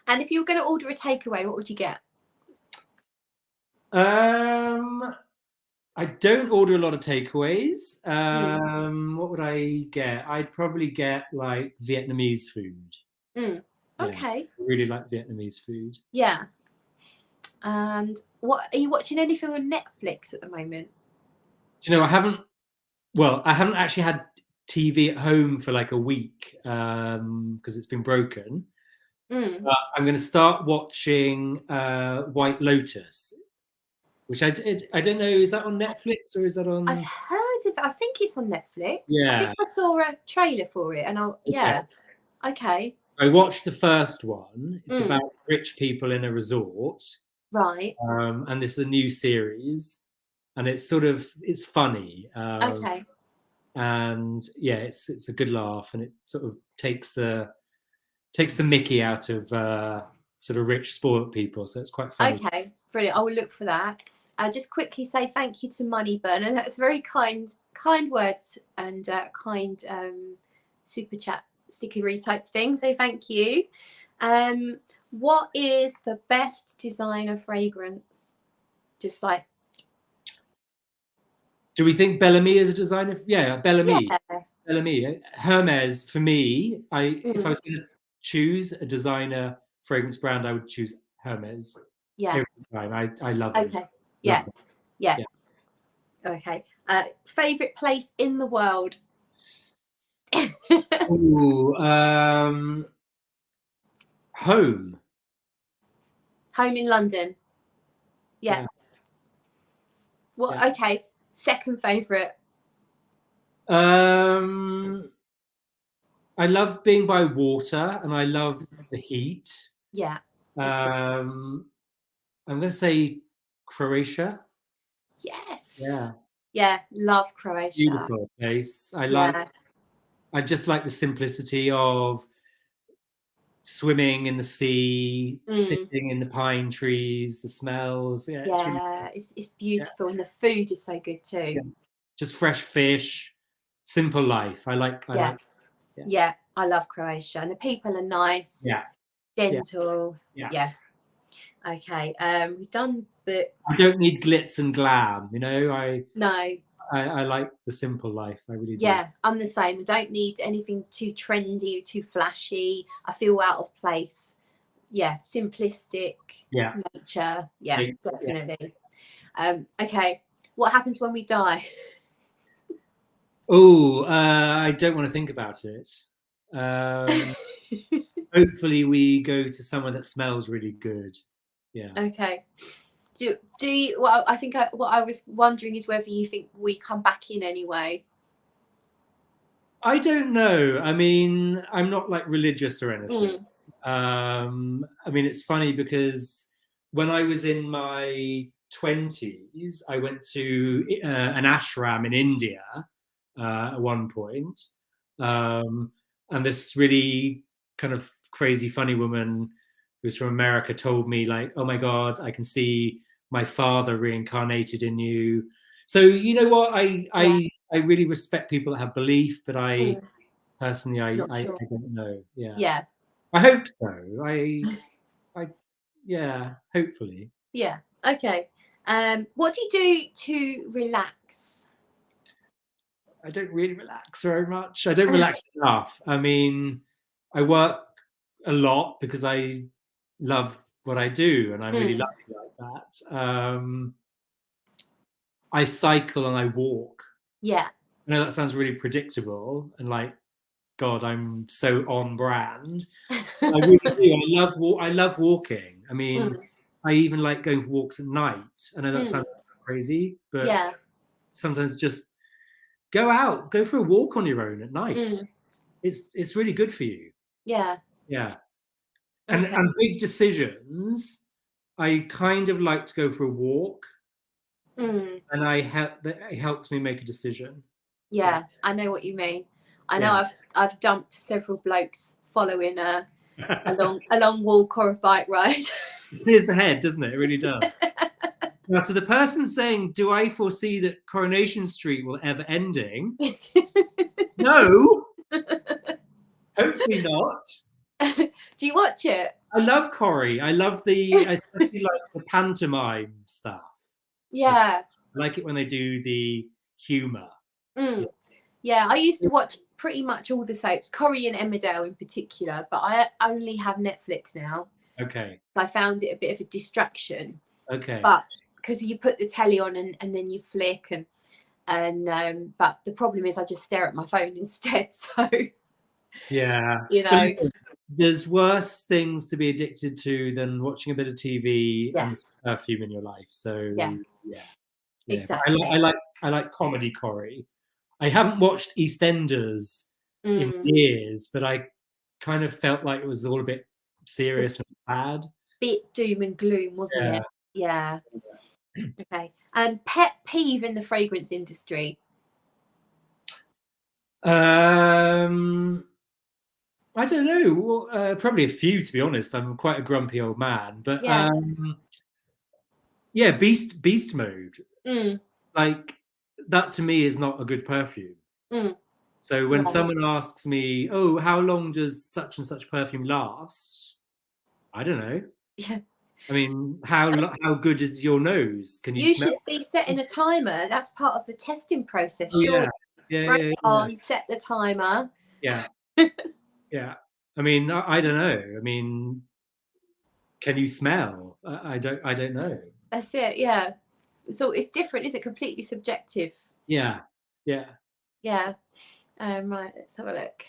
[SPEAKER 2] And if you were going to order a takeaway, what would you get?
[SPEAKER 1] I don't order a lot of takeaways. What would I get? I'd probably get like Vietnamese food.
[SPEAKER 2] Mm.
[SPEAKER 1] Yeah,
[SPEAKER 2] Okay.
[SPEAKER 1] I really like Vietnamese food.
[SPEAKER 2] Yeah. And what are you watching anything on Netflix at the moment?
[SPEAKER 1] Do you know, I haven't actually had TV at home for like a week because it's been broken. I'm going to start watching White Lotus, which I don't know, is that on Netflix or is that on?
[SPEAKER 2] I've heard of it. I think it's on Netflix.
[SPEAKER 1] Yeah.
[SPEAKER 2] I think I saw a trailer for it, and yeah. Okay.
[SPEAKER 1] I watched the first one. It's about rich people in a resort.
[SPEAKER 2] Right.
[SPEAKER 1] And this is a new series, and it's funny.
[SPEAKER 2] Okay.
[SPEAKER 1] And yeah, it's a good laugh, and it sort of takes the mickey out of sort of rich, spoiled people. So it's quite funny.
[SPEAKER 2] Okay, brilliant. I will look for that. Just quickly say thank you to Moneyburn, and that's very kind words and kind super chat stickery type thing. So thank you. What is the best designer fragrance? Just like.
[SPEAKER 1] Do we think Bellamy is a designer? Yeah, Bellamy.
[SPEAKER 2] Yeah.
[SPEAKER 1] Bellamy. Hermes, for me, if I was going to choose a designer fragrance brand, I would choose Hermes.
[SPEAKER 2] Yeah.
[SPEAKER 1] Every time. I love it.
[SPEAKER 2] Okay. Yeah. Okay. Favorite place in the world?
[SPEAKER 1] Ooh, home.
[SPEAKER 2] Home in London. Yeah. What? Yeah. Okay. Second favorite.
[SPEAKER 1] I love being by water, and I love the heat.
[SPEAKER 2] Yeah.
[SPEAKER 1] I'm going to say Croatia.
[SPEAKER 2] Yes.
[SPEAKER 1] Yeah.
[SPEAKER 2] Yeah. Love Croatia.
[SPEAKER 1] Beautiful place. I just like the simplicity of swimming in the sea, sitting in the pine trees, the smells. Yeah,
[SPEAKER 2] it's beautiful, and the food is so good too.
[SPEAKER 1] Yeah. Just fresh fish, simple life. I like.
[SPEAKER 2] Yeah, I love Croatia, and the people are nice.
[SPEAKER 1] Yeah,
[SPEAKER 2] gentle. Yeah. Okay. We've done books.
[SPEAKER 1] I don't need glitz and glam. You know,
[SPEAKER 2] No.
[SPEAKER 1] I like the simple life. I really do.
[SPEAKER 2] Yeah, I'm the same. I don't need anything too trendy, too flashy. I feel out of place. Yeah, simplistic nature. Yeah, definitely. Yeah. Okay, what happens when we die?
[SPEAKER 1] Oh, I don't want to think about it. Hopefully we go to somewhere that smells really good. Yeah.
[SPEAKER 2] Okay. Do you? Well, I think what I was wondering is whether you think we come back in anyway.
[SPEAKER 1] I don't know. I mean, I'm not like religious or anything. I mean, it's funny because when I was in my 20s, I went to an ashram in India at one point, and this really kind of crazy, funny woman who's from America told me, like, "Oh my God, I can see my father reincarnated in you." So you know what? I really respect people that have belief, but I personally I don't know. Yeah. I hope so. Hopefully.
[SPEAKER 2] Yeah. Okay. What do you do to relax?
[SPEAKER 1] I don't really relax very much. I don't relax enough. I mean, I work a lot because I love what I do, and I'm really lucky like that. I cycle and I walk.
[SPEAKER 2] Yeah.
[SPEAKER 1] I know that sounds really predictable and like, God, I'm so on brand. I really do. I love walking. I mean, I even like going for walks at night. I know that sounds crazy, but sometimes just go for a walk on your own at night. It's really good for you. Yeah. Yeah. And big decisions, I kind of like to go for a walk. And it helps me make a decision.
[SPEAKER 2] Yeah, I know what you mean. I know I've dumped several blokes following a long walk or a bike ride.
[SPEAKER 1] It clears the head, doesn't it? It really does. Now, to the person saying, "Do I foresee that Coronation Street will ever ending?" No. Hopefully not.
[SPEAKER 2] Do you watch it?
[SPEAKER 1] I love Corrie. I especially like the pantomime stuff.
[SPEAKER 2] Yeah.
[SPEAKER 1] I like it when they do the humour.
[SPEAKER 2] Yeah, I used to watch pretty much all the soaps, Corrie and Emmerdale in particular, but I only have Netflix now.
[SPEAKER 1] Okay.
[SPEAKER 2] I found it a bit of a distraction.
[SPEAKER 1] Okay.
[SPEAKER 2] But because you put the telly on and then you flick but the problem is I just stare at my phone instead. So
[SPEAKER 1] yeah,
[SPEAKER 2] you know,
[SPEAKER 1] listen, there's worse things to be addicted to than watching a bit of TV and perfume in your life. So yeah.
[SPEAKER 2] Exactly.
[SPEAKER 1] I like comedy, Corrie. I haven't watched EastEnders in years, but I kind of felt like it was all a bit serious and sad.
[SPEAKER 2] Bit doom and gloom, wasn't it? Yeah. Okay. Pet peeve in the fragrance industry.
[SPEAKER 1] I don't know. Well, probably a few, to be honest. I'm quite a grumpy old man, but beast mode. Like that to me is not a good perfume. So when someone asks me, "Oh, how long does such and such perfume last?" I don't know.
[SPEAKER 2] Yeah.
[SPEAKER 1] I mean, how good is your nose? Can you smell?
[SPEAKER 2] Should be setting a timer. That's part of the testing process.
[SPEAKER 1] Oh,
[SPEAKER 2] sure.
[SPEAKER 1] Yeah.
[SPEAKER 2] On, set the timer.
[SPEAKER 1] Yeah. Yeah. I mean, I don't know. I mean, can you smell? I don't know.
[SPEAKER 2] That's it. Yeah. So it's different. Is it completely subjective?
[SPEAKER 1] Yeah.
[SPEAKER 2] Right. Let's have a look.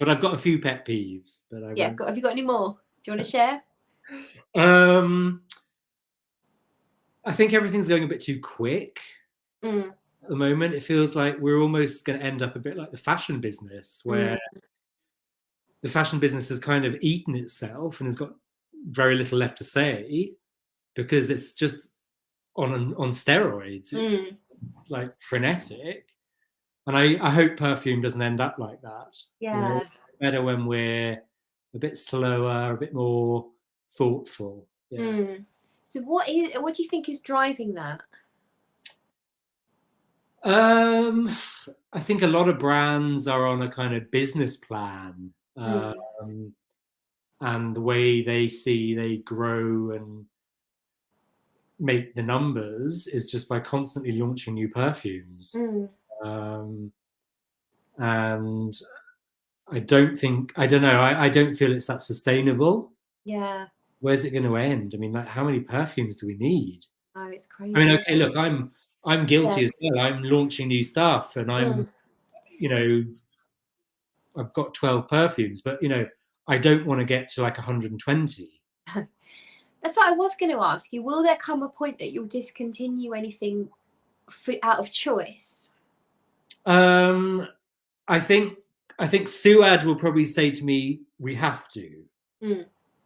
[SPEAKER 1] But I've got a few pet peeves. But have
[SPEAKER 2] you got any more? Do you want to share?
[SPEAKER 1] I think everything's going a bit too quick at the moment. It feels like we're almost going to end up a bit like the fashion business, where the fashion business has kind of eaten itself and has got very little left to say because it's just on steroids. It's like frenetic. And I hope perfume doesn't end up like that.
[SPEAKER 2] Yeah.
[SPEAKER 1] You know, it's better when we're a bit slower, a bit more thoughtful. Yeah.
[SPEAKER 2] So what do you think is driving that?
[SPEAKER 1] I think a lot of brands are on a kind of business plan, and the way they grow and make the numbers is just by constantly launching new perfumes. And I don't feel it's that sustainable.
[SPEAKER 2] Yeah.
[SPEAKER 1] Where's it going to end? I mean, like, how many perfumes do we need?
[SPEAKER 2] Oh, it's crazy.
[SPEAKER 1] I mean, okay, look, I'm guilty as well. I'm launching new stuff, and I'm, I've got 12 perfumes, but I don't want to get to like 120.
[SPEAKER 2] That's what I was going to ask you. Will there come a point that you'll discontinue anything out of choice?
[SPEAKER 1] I think Steward will probably say to me, "We have to,"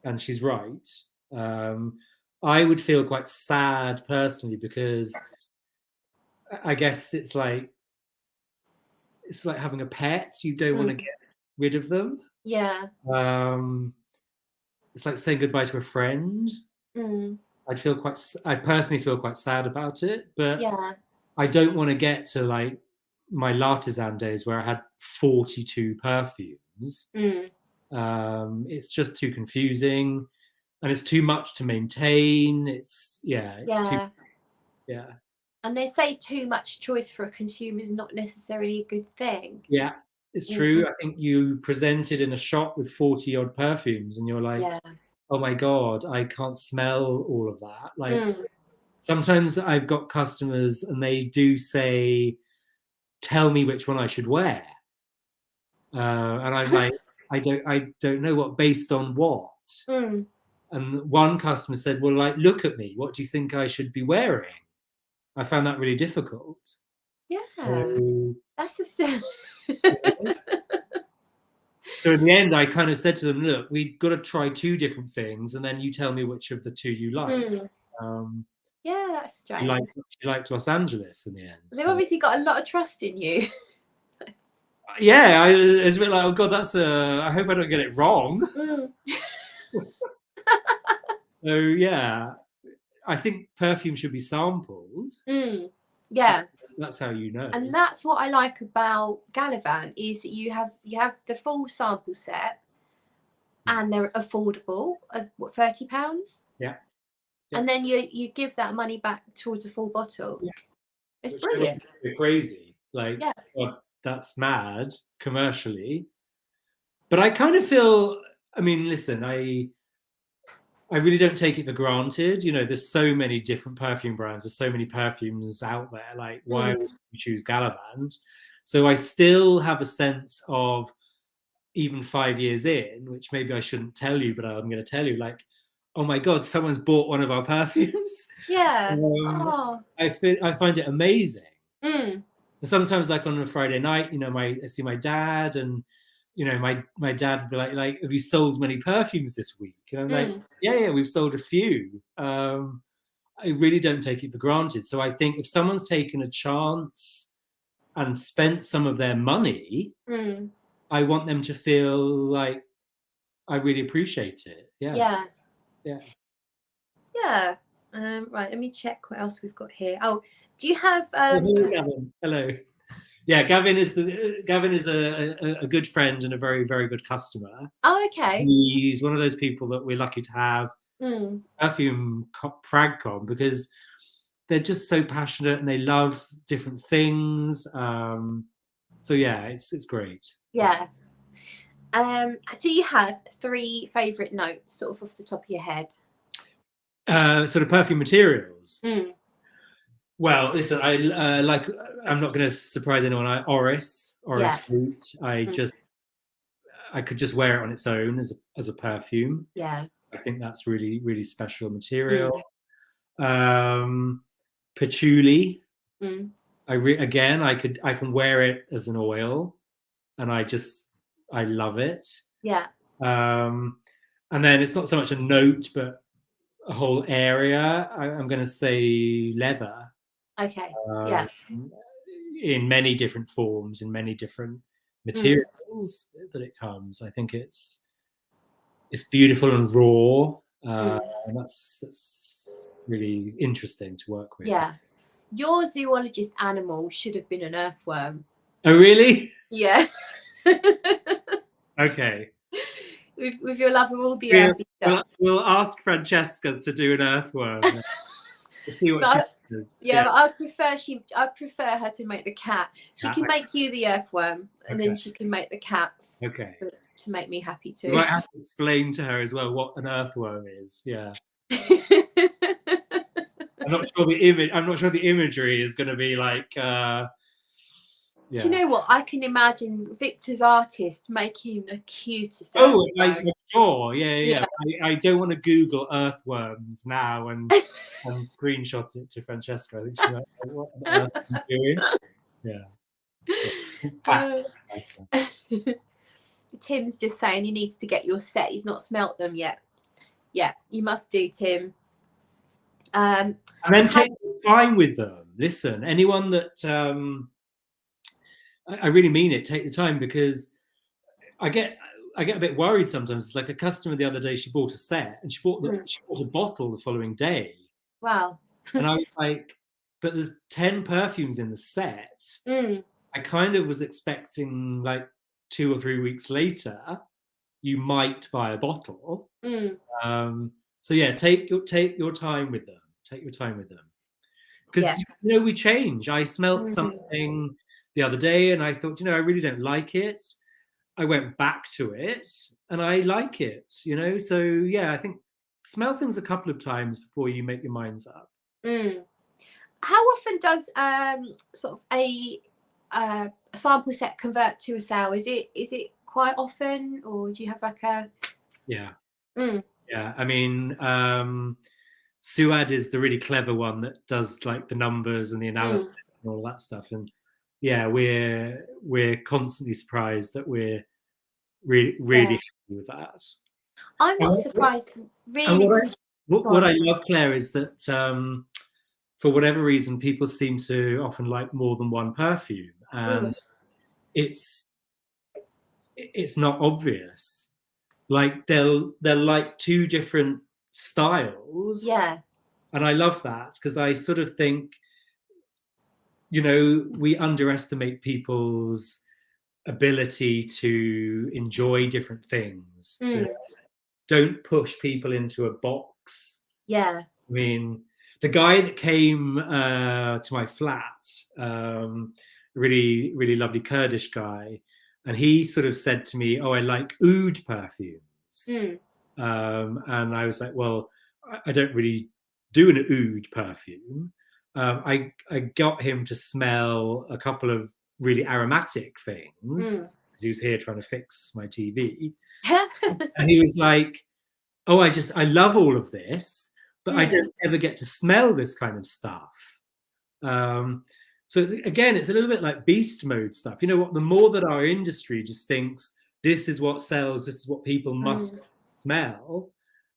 [SPEAKER 1] and she's right. I would feel quite sad personally because I guess it's like having a pet. You don't want to get rid of them.
[SPEAKER 2] Yeah.
[SPEAKER 1] It's like saying goodbye to a friend. I personally feel quite sad about it, but I don't want to get to like my l'artisan days where I had 42 perfumes. It's just too confusing, and it's too much to maintain. It's too.
[SPEAKER 2] And they say too much choice for a consumer is not necessarily a good thing.
[SPEAKER 1] Yeah, it's true. I think you presented in a shop with 40 odd perfumes and you're like, oh my God, I can't smell all of that. Like sometimes I've got customers and they do say, tell me which one I should wear. And I'm like, I don't know what, based on what? And one customer said, well, like, look at me. What do you think I should be wearing? I found that really difficult.
[SPEAKER 2] Yes,
[SPEAKER 1] so,
[SPEAKER 2] that's
[SPEAKER 1] So in the end, I kind of said to them, look, we've got to try two different things, and then you tell me which of the two you like.
[SPEAKER 2] That's strange.
[SPEAKER 1] You like Los Angeles in the end.
[SPEAKER 2] They've obviously got a lot of trust in you.
[SPEAKER 1] Yeah, it's a bit like, oh God, I hope I don't get it wrong. So yeah, I think perfume should be sampled.
[SPEAKER 2] Yeah,
[SPEAKER 1] that's how you know.
[SPEAKER 2] And that's what I like about Gallivant is that you have the full sample set, and they're affordable. What, £30?
[SPEAKER 1] Yeah. Yeah.
[SPEAKER 2] And then you give that money back towards a full bottle.
[SPEAKER 1] Yeah.
[SPEAKER 2] It's
[SPEAKER 1] Which
[SPEAKER 2] brilliant.
[SPEAKER 1] crazy. Like,
[SPEAKER 2] Yeah.
[SPEAKER 1] God, that's mad commercially. But I kind of feel, I mean, listen, I really don't take it for granted. You know, there's so many different perfume brands. There's so many perfumes out there. Like, why would you choose Gallivant? So I still have a sense of, even 5 years in, which maybe I shouldn't tell you, but I'm going to tell you, like, oh my God, someone's bought one of our perfumes.
[SPEAKER 2] Yeah.
[SPEAKER 1] I find it amazing.
[SPEAKER 2] Mm.
[SPEAKER 1] And sometimes, like on a Friday night, you know, I see my dad, and you know, my dad would be like, have you sold many perfumes this week? And I'm like, yeah, we've sold a few. I really don't take it for granted. So I think if someone's taken a chance and spent some of their money, I want them to feel like I really appreciate it. Yeah.
[SPEAKER 2] Right, let me check what else we've got here. Oh, do you have
[SPEAKER 1] Gavin. Hello. Yeah, Gavin is a good friend and a very, very good customer.
[SPEAKER 2] Oh, okay.
[SPEAKER 1] He's one of those people that we're lucky to have perfume fragcom, because they're just so passionate and they love different things. So yeah, it's great.
[SPEAKER 2] Yeah. Do you have 3 favorite notes, sort of off the top of your head?
[SPEAKER 1] Sort of perfume materials. Well, listen, I like. I'm not going to surprise anyone. Orris fruit. I could just wear it on its own as a perfume.
[SPEAKER 2] Yeah.
[SPEAKER 1] I think that's really, really special material. Patchouli. I can wear it as an oil, and I love it.
[SPEAKER 2] Yeah.
[SPEAKER 1] And then it's not so much a note, but a whole area. I'm going to say leather.
[SPEAKER 2] Okay. Yeah.
[SPEAKER 1] In many different forms, in many different materials that it comes. I think it's beautiful and raw, and that's really interesting to work with.
[SPEAKER 2] Yeah. Your zoologist animal should have been an earthworm.
[SPEAKER 1] Oh, really?
[SPEAKER 2] Yeah.
[SPEAKER 1] Okay.
[SPEAKER 2] With your love of all the earthy stuff.
[SPEAKER 1] We'll ask Francesca to do an earthworm. We'll see what she says.
[SPEAKER 2] Yeah, but I'd prefer her to make the cat. She can make you the earthworm, and then she can make the cat.
[SPEAKER 1] Okay.
[SPEAKER 2] To make me happy too.
[SPEAKER 1] You might have to explain to her as well what an earthworm is. Yeah. I'm not sure the imagery is going to be like.
[SPEAKER 2] Do you know what? I can imagine Victor's artist making the cutest.
[SPEAKER 1] Oh, sure. Yeah. I don't want to Google earthworms now and screenshot it to Francesca. I think she might know what on earth I'm doing. Yeah.
[SPEAKER 2] Tim's just saying he needs to get your set. He's not smelt them yet. Yeah, you must do, Tim.
[SPEAKER 1] And then take time with them. Listen, anyone that I really mean it. Take the time, because I get a bit worried sometimes. It's like a customer the other day. She bought a set and she bought a bottle the following day.
[SPEAKER 2] Wow.
[SPEAKER 1] And I was like, but there's 10 perfumes in the set. I kind of was expecting like 2 or 3 weeks later, you might buy a bottle. So yeah, take your time with them. Take your time with them, because we change. I smelt something the other day and I thought, I really don't like it. I went back to it and I like it. So yeah, I think smell things a couple of times before you make your minds up.
[SPEAKER 2] How often does sort of a sample set convert to a sale? Is it quite often, or do you have like a
[SPEAKER 1] yeah I mean, Steward is the really clever one that does like the numbers and the analysis and all that stuff, and yeah, we're constantly surprised that we're really happy with that.
[SPEAKER 2] I'm not surprised really.
[SPEAKER 1] What I love, Claire, is that for whatever reason people seem to often like more than one perfume, and it's not obvious. Like they'll like 2 different styles.
[SPEAKER 2] Yeah.
[SPEAKER 1] And I love that, because I sort of think, we underestimate people's ability to enjoy different things. Don't push people into a box.
[SPEAKER 2] Yeah.
[SPEAKER 1] I mean, the guy that came to my flat, really, really lovely Kurdish guy, and he sort of said to me, "Oh, I like oud perfumes," and I was like, "Well, I don't really do an oud perfume." I got him to smell a couple of really aromatic things because he was here trying to fix my TV, and he was like, "Oh, I love all of this, but I don't ever get to smell this kind of stuff." So again, it's a little bit like beast mode stuff. You know what? The more that our industry just thinks this is what sells, this is what people must smell,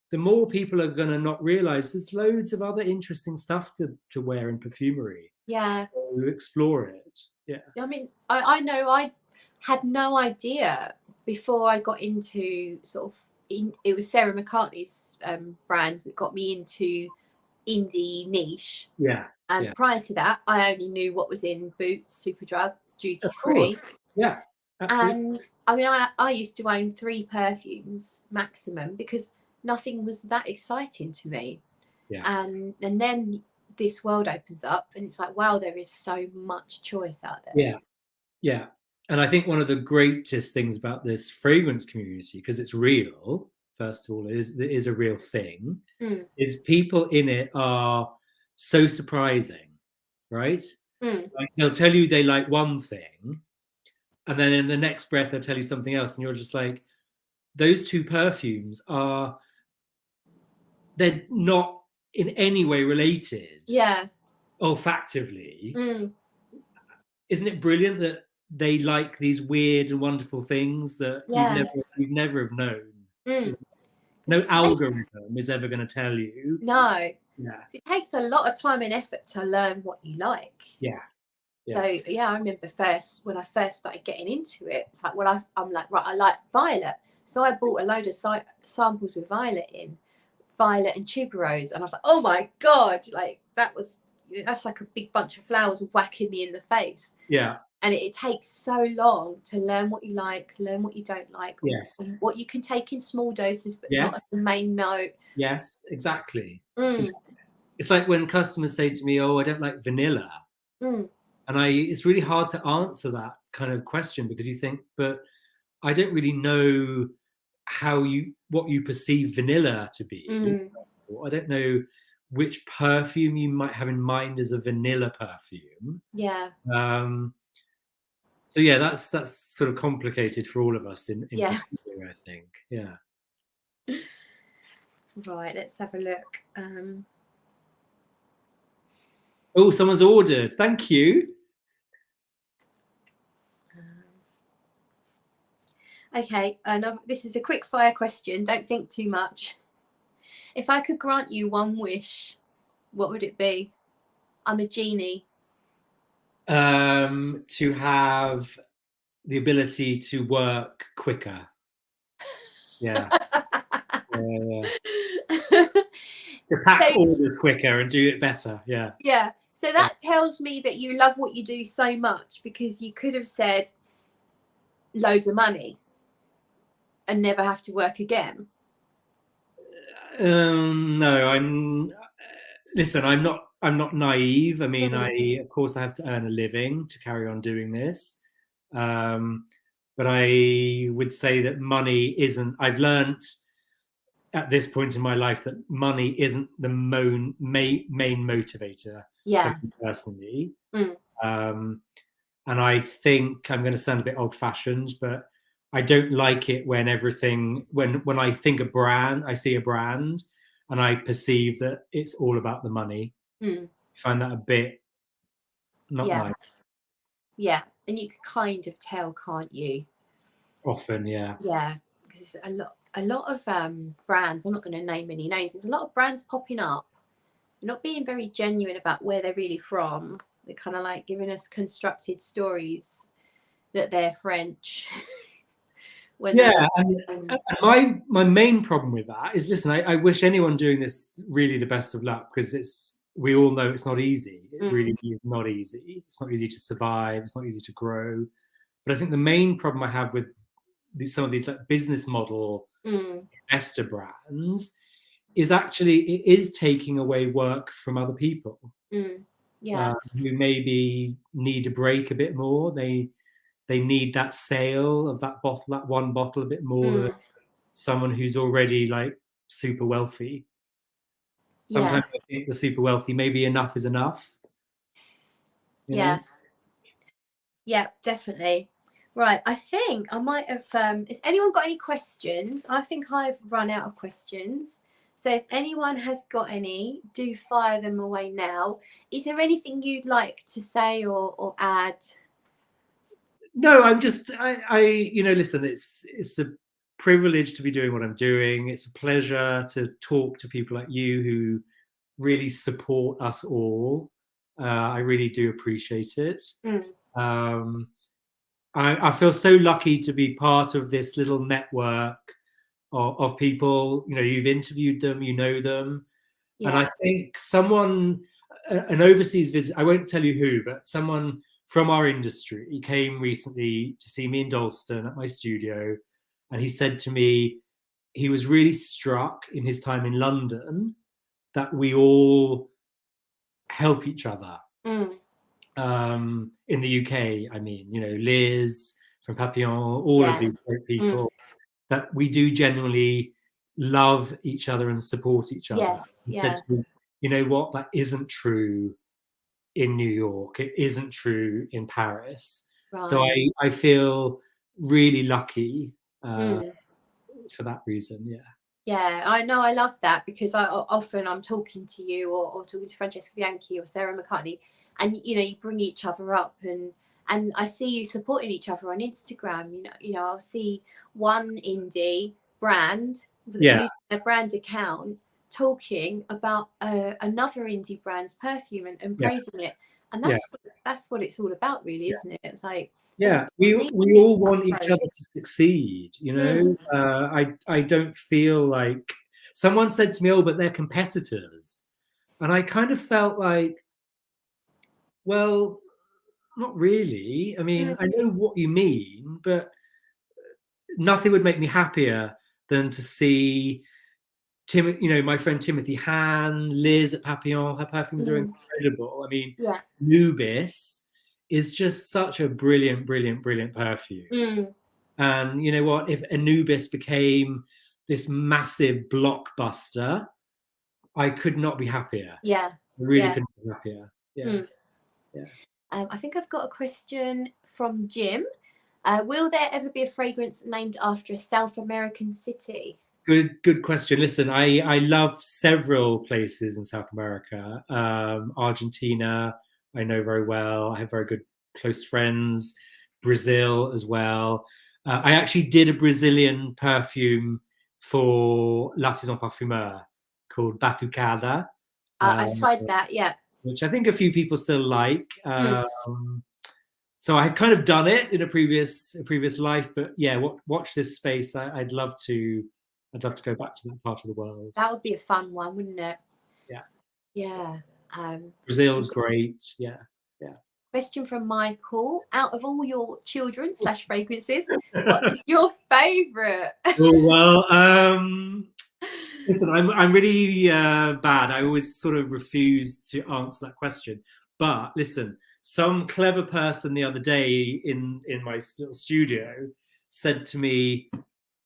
[SPEAKER 1] the more people are going to not realize there's loads of other interesting stuff to wear in perfumery.
[SPEAKER 2] Yeah.
[SPEAKER 1] So explore it. Yeah.
[SPEAKER 2] I mean, I know I had no idea before I got into sort of, it was Sarah McCartney's brand that got me into indie niche.
[SPEAKER 1] Yeah.
[SPEAKER 2] And prior to that, I only knew what was in Boots, Superdrug, duty free.
[SPEAKER 1] Yeah, absolutely.
[SPEAKER 2] And I mean, I used to own 3 perfumes maximum because nothing was that exciting to me.
[SPEAKER 1] Yeah.
[SPEAKER 2] And then this world opens up and it's like, wow, there is so much choice out there.
[SPEAKER 1] Yeah. Yeah. And I think one of the greatest things about this fragrance community, because it's real, first of all, it is a real thing, is people in it are so surprising, right? Like they'll tell you they like one thing, and then in the next breath they'll tell you something else, and you're just like, those 2 perfumes they're not in any way related.
[SPEAKER 2] Yeah.
[SPEAKER 1] Olfactively. Isn't it brilliant that they like these weird and wonderful things that you'd never have known? No algorithm is ever going to tell you.
[SPEAKER 2] No.
[SPEAKER 1] Yeah.
[SPEAKER 2] It takes a lot of time and effort to learn what you like.
[SPEAKER 1] Yeah.
[SPEAKER 2] So yeah, I remember when I first started getting into it, it's like, well, I'm like, right, I like violet. So I bought a load of samples with violet and tuberose, and I was like, oh my God, like that's like a big bunch of flowers whacking me in the face.
[SPEAKER 1] Yeah.
[SPEAKER 2] And it takes so long to learn what you like, learn what you don't like, what you can take in small doses, but not as the main note.
[SPEAKER 1] Yes, exactly. It's like when customers say to me, "Oh, I don't like vanilla," and it's really hard to answer that kind of question because you think, but I don't really know what you perceive vanilla to be. I don't know which perfume you might have in mind as a vanilla perfume.
[SPEAKER 2] Yeah.
[SPEAKER 1] So yeah, that's sort of complicated for all of us in perfumery, I think. Yeah.
[SPEAKER 2] Right, let's have a look.
[SPEAKER 1] Oh, someone's ordered. Thank you.
[SPEAKER 2] Okay, this is a quick fire question. Don't think too much. If I could grant you one wish, what would it be? I'm a genie.
[SPEAKER 1] To have the ability to work quicker. Yeah. To pack orders quicker and do it better. Yeah.
[SPEAKER 2] Yeah. So that tells me that you love what you do so much, because you could have said loads of money and never have to work again.
[SPEAKER 1] No, I'm not naive. I mean, of course I have to earn a living to carry on doing this. But I would say that money isn't, I've learned at this point in my life that money isn't the main motivator for me personally. And I think I'm going to sound a bit old-fashioned, but I don't like it when when I think I see a brand and I perceive that it's all about the money. I find that a bit not nice.
[SPEAKER 2] Yeah, and you can kind of tell, can't you?
[SPEAKER 1] Often, yeah.
[SPEAKER 2] Yeah, because a lot of brands, I'm not going to name any names, there's a lot of brands popping up, not being very genuine about where they're really from. They're kind of like giving us constructed stories that they're French.
[SPEAKER 1] And my main problem with that is, listen, I wish anyone doing this really the best of luck, because we all know it's not easy. It really is not easy. It's not easy to survive. It's not easy to grow. But I think the main problem I have with some of these like business model investor brands is actually, it is taking away work from other people
[SPEAKER 2] Yeah.
[SPEAKER 1] who maybe need a break a bit more. They need that sale of that bottle, that one bottle, a bit more than someone who's already like super wealthy. Sometimes I think the super wealthy, maybe enough is enough. You know?
[SPEAKER 2] Yeah, definitely. Right, I think I might have. Has anyone got any questions? I think I've run out of questions. So if anyone has got any, do fire them away now. Is there anything you'd like to say or add?
[SPEAKER 1] No, I'm just, you know, listen, it's a privilege to be doing what I'm doing. It's a pleasure to talk to people like you who really support us all. I really do appreciate it. Um, I feel so lucky to be part of this little network of people. You know, you've interviewed them, you know them, and I think someone, an overseas visit, I won't tell you who, but someone from our industry came recently to see me in Dalston at my studio, and he said to me he was really struck in his time in London that we all help each other. In the UK, I mean, you know, Liz from Papillon, all of these great people, that we do genuinely love each other and support each other. He said to me, you know what, that isn't true in New York. It isn't true in Paris. Right. So I feel really lucky for that reason. Yeah.
[SPEAKER 2] Yeah, I know. I love that because I'm talking to you or talking to Francesca Bianchi or Sarah McCartney, and you know, you bring each other up, and I see you supporting each other on Instagram. You know, I'll see one indie brand using their brand account talking about another indie brand's perfume and praising it, and that's what it's all about, really, isn't it? It's like,
[SPEAKER 1] we all want each other to succeed, you know. I don't feel like, someone said to me, oh, but they're competitors, and I kind of felt like, well, not really. I mean, I know what you mean, but nothing would make me happier than to see you know, my friend Timothy Han, Liz at Papillon. Her perfumes are incredible. I mean, Nubis is just such a brilliant perfume. And you know what? If Anubis became this massive blockbuster, I could not be happier.
[SPEAKER 2] Yeah.
[SPEAKER 1] I really couldn't be happier. Yeah.
[SPEAKER 2] I think I've got a question from Jim. Will there ever be a fragrance named after a South American city?
[SPEAKER 1] Good question. Listen, I love several places in South America. Argentina, I know very well. I have very good close friends. Brazil as well. I actually did a Brazilian perfume for L'Artisan Parfumeur called Batucada.
[SPEAKER 2] I tried that, yeah.
[SPEAKER 1] Which I think a few people still like. So I had kind of done it in a previous life, but yeah, watch this space. I'd love to go back to that part of the world.
[SPEAKER 2] That would be a fun one, wouldn't it?
[SPEAKER 1] Yeah.
[SPEAKER 2] Yeah.
[SPEAKER 1] Brazil's great. Yeah.
[SPEAKER 2] Question from Michael. Out of all your children / fragrances, what is your favourite?
[SPEAKER 1] Oh, well, listen, I'm really bad. I always sort of refuse to answer that question. But listen, some clever person the other day in my little studio said to me,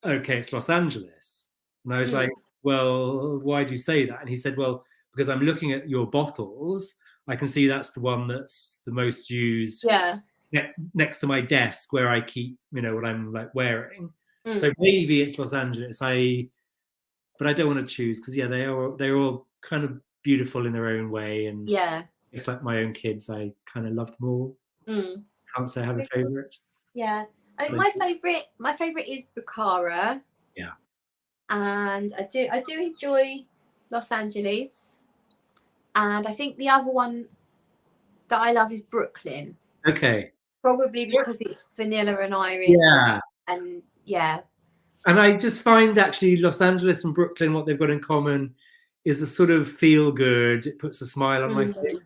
[SPEAKER 1] okay, it's Los Angeles. And I was like, well, why do you say that? And he said, well, because I'm looking at your bottles, I can see that's the one that's the most used.
[SPEAKER 2] Yeah.
[SPEAKER 1] Next to my desk where I keep, you know, what I'm like wearing. So maybe it's Los Angeles. But I don't want to choose because they're all kind of beautiful in their own way, and it's like my own kids. I kind of loved more. Can't say I have a favorite.
[SPEAKER 2] Yeah, my favorite is Bukhara.
[SPEAKER 1] Yeah,
[SPEAKER 2] and I do enjoy Los Angeles, and I think the other one that I love is Brooklyn.
[SPEAKER 1] Okay.
[SPEAKER 2] Probably because it's vanilla and iris.
[SPEAKER 1] Yeah.
[SPEAKER 2] And yeah.
[SPEAKER 1] And I just find actually Los Angeles and Brooklyn, what they've got in common is a sort of feel good. It puts a smile on my face.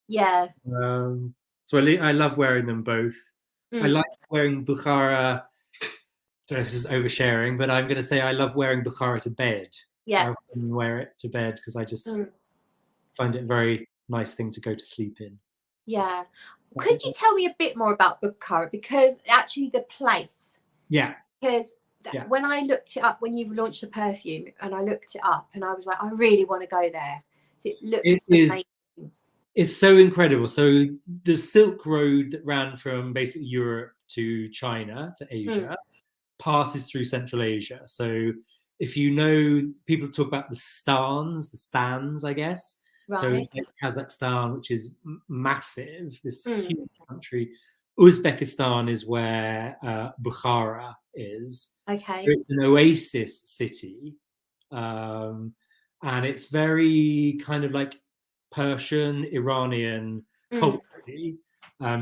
[SPEAKER 2] Yeah.
[SPEAKER 1] So I love wearing them both. I like wearing Bukhara. I don't know if this is oversharing, but I'm going to say I love wearing Bukhara to bed.
[SPEAKER 2] Yeah.
[SPEAKER 1] I often wear it to bed because I just
[SPEAKER 2] Mm.
[SPEAKER 1] find it a very nice thing to go to sleep in.
[SPEAKER 2] Yeah. Could you tell me a bit more about Bukhara? Because actually the place.
[SPEAKER 1] Yeah.
[SPEAKER 2] Because
[SPEAKER 1] Yeah.
[SPEAKER 2] when I looked it up, when you launched the perfume, and I looked it up, and I was like, I really want to go there. It looks amazing.
[SPEAKER 1] It's so incredible. So the Silk Road that ran from basically Europe to China to Asia passes through Central Asia. So if you know, people talk about the stands, I guess.
[SPEAKER 2] Right.
[SPEAKER 1] So it's like Kazakhstan, which is massive, this huge country. Uzbekistan is where Bukhara is.
[SPEAKER 2] Okay.
[SPEAKER 1] So it's an oasis city. And it's very kind of like Persian, Iranian culturally.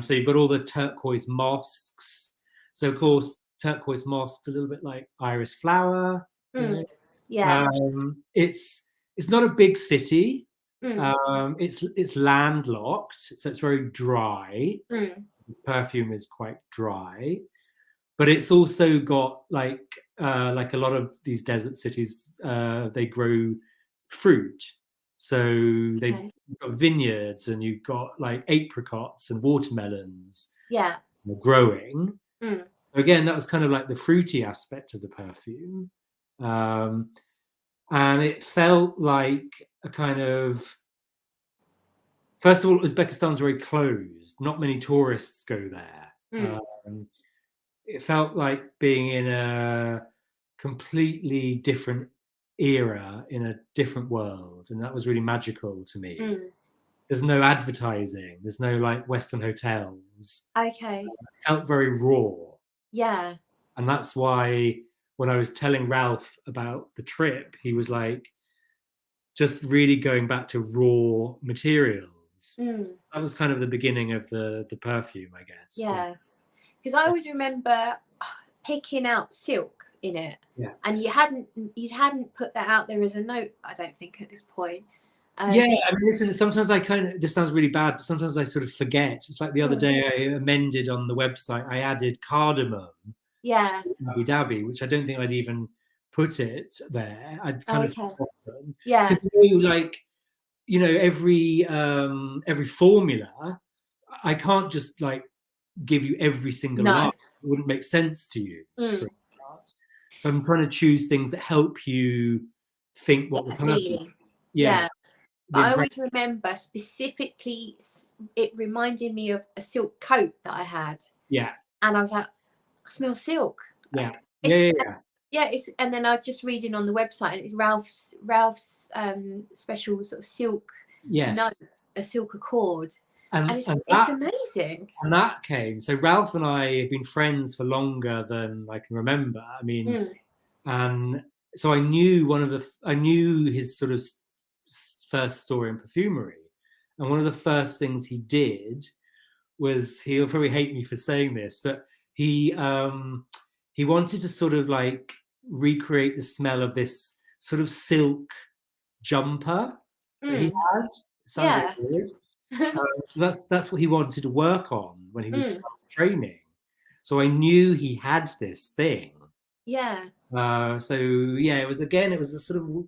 [SPEAKER 1] So you've got all the turquoise mosques. So of course, turquoise mosques a little bit like iris flower. You know?
[SPEAKER 2] Yeah.
[SPEAKER 1] It's not a big city. It's landlocked, so it's very dry. Perfume is quite dry, but it's also got like a lot of these desert cities. They grow fruit, so they've got vineyards, and you've got like apricots and watermelons.
[SPEAKER 2] Yeah.
[SPEAKER 1] Growing. So again, that was kind of like the fruity aspect of the perfume. And it felt like a kind of, first of all, Uzbekistan's very closed. Not many tourists go there. It felt like being in a completely different era, in a different world. And that was really magical to me. There's no advertising. There's no like Western hotels.
[SPEAKER 2] Okay.
[SPEAKER 1] It felt very raw.
[SPEAKER 2] Yeah.
[SPEAKER 1] And that's why when I was telling Ralph about the trip, he was like, just really going back to raw materials. That was kind of the beginning of the perfume, I guess.
[SPEAKER 2] Yeah. Because I always remember picking out silk in it.
[SPEAKER 1] Yeah.
[SPEAKER 2] And you hadn't put that out there as a note, I don't think, at this point.
[SPEAKER 1] Yeah, I mean, listen, sometimes I this sounds really bad, but sometimes I sort of forget. It's like the other day I amended on the website, I added cardamom to Abu Dhabi, which I don't think I'd even put it there. I'd kind of forgotten.
[SPEAKER 2] Yeah.
[SPEAKER 1] Because every formula, I can't just like give you every single line. It wouldn't make sense to you, for a start. So I'm trying to choose things that help you think what the perfume is.
[SPEAKER 2] Yeah. I always remember specifically it reminding me of a silk coat that I had.
[SPEAKER 1] Yeah.
[SPEAKER 2] And I was like, I smell silk.
[SPEAKER 1] Yeah.
[SPEAKER 2] Yeah. And then I was just reading on the website, and it's Ralph's special sort of silk.
[SPEAKER 1] Yes.
[SPEAKER 2] Note, a silk accord. And it's amazing.
[SPEAKER 1] And that came. So Ralph and I have been friends for longer than I can remember. I mean, and so I knew his sort of first store in perfumery, and one of the first things he did was, he'll probably hate me for saying this, but he wanted to sort of like recreate the smell of this sort of silk jumper that he had. It sounds weird. That's what he wanted to work on when he was training. So I knew he had this thing.
[SPEAKER 2] Yeah.
[SPEAKER 1] It was a sort of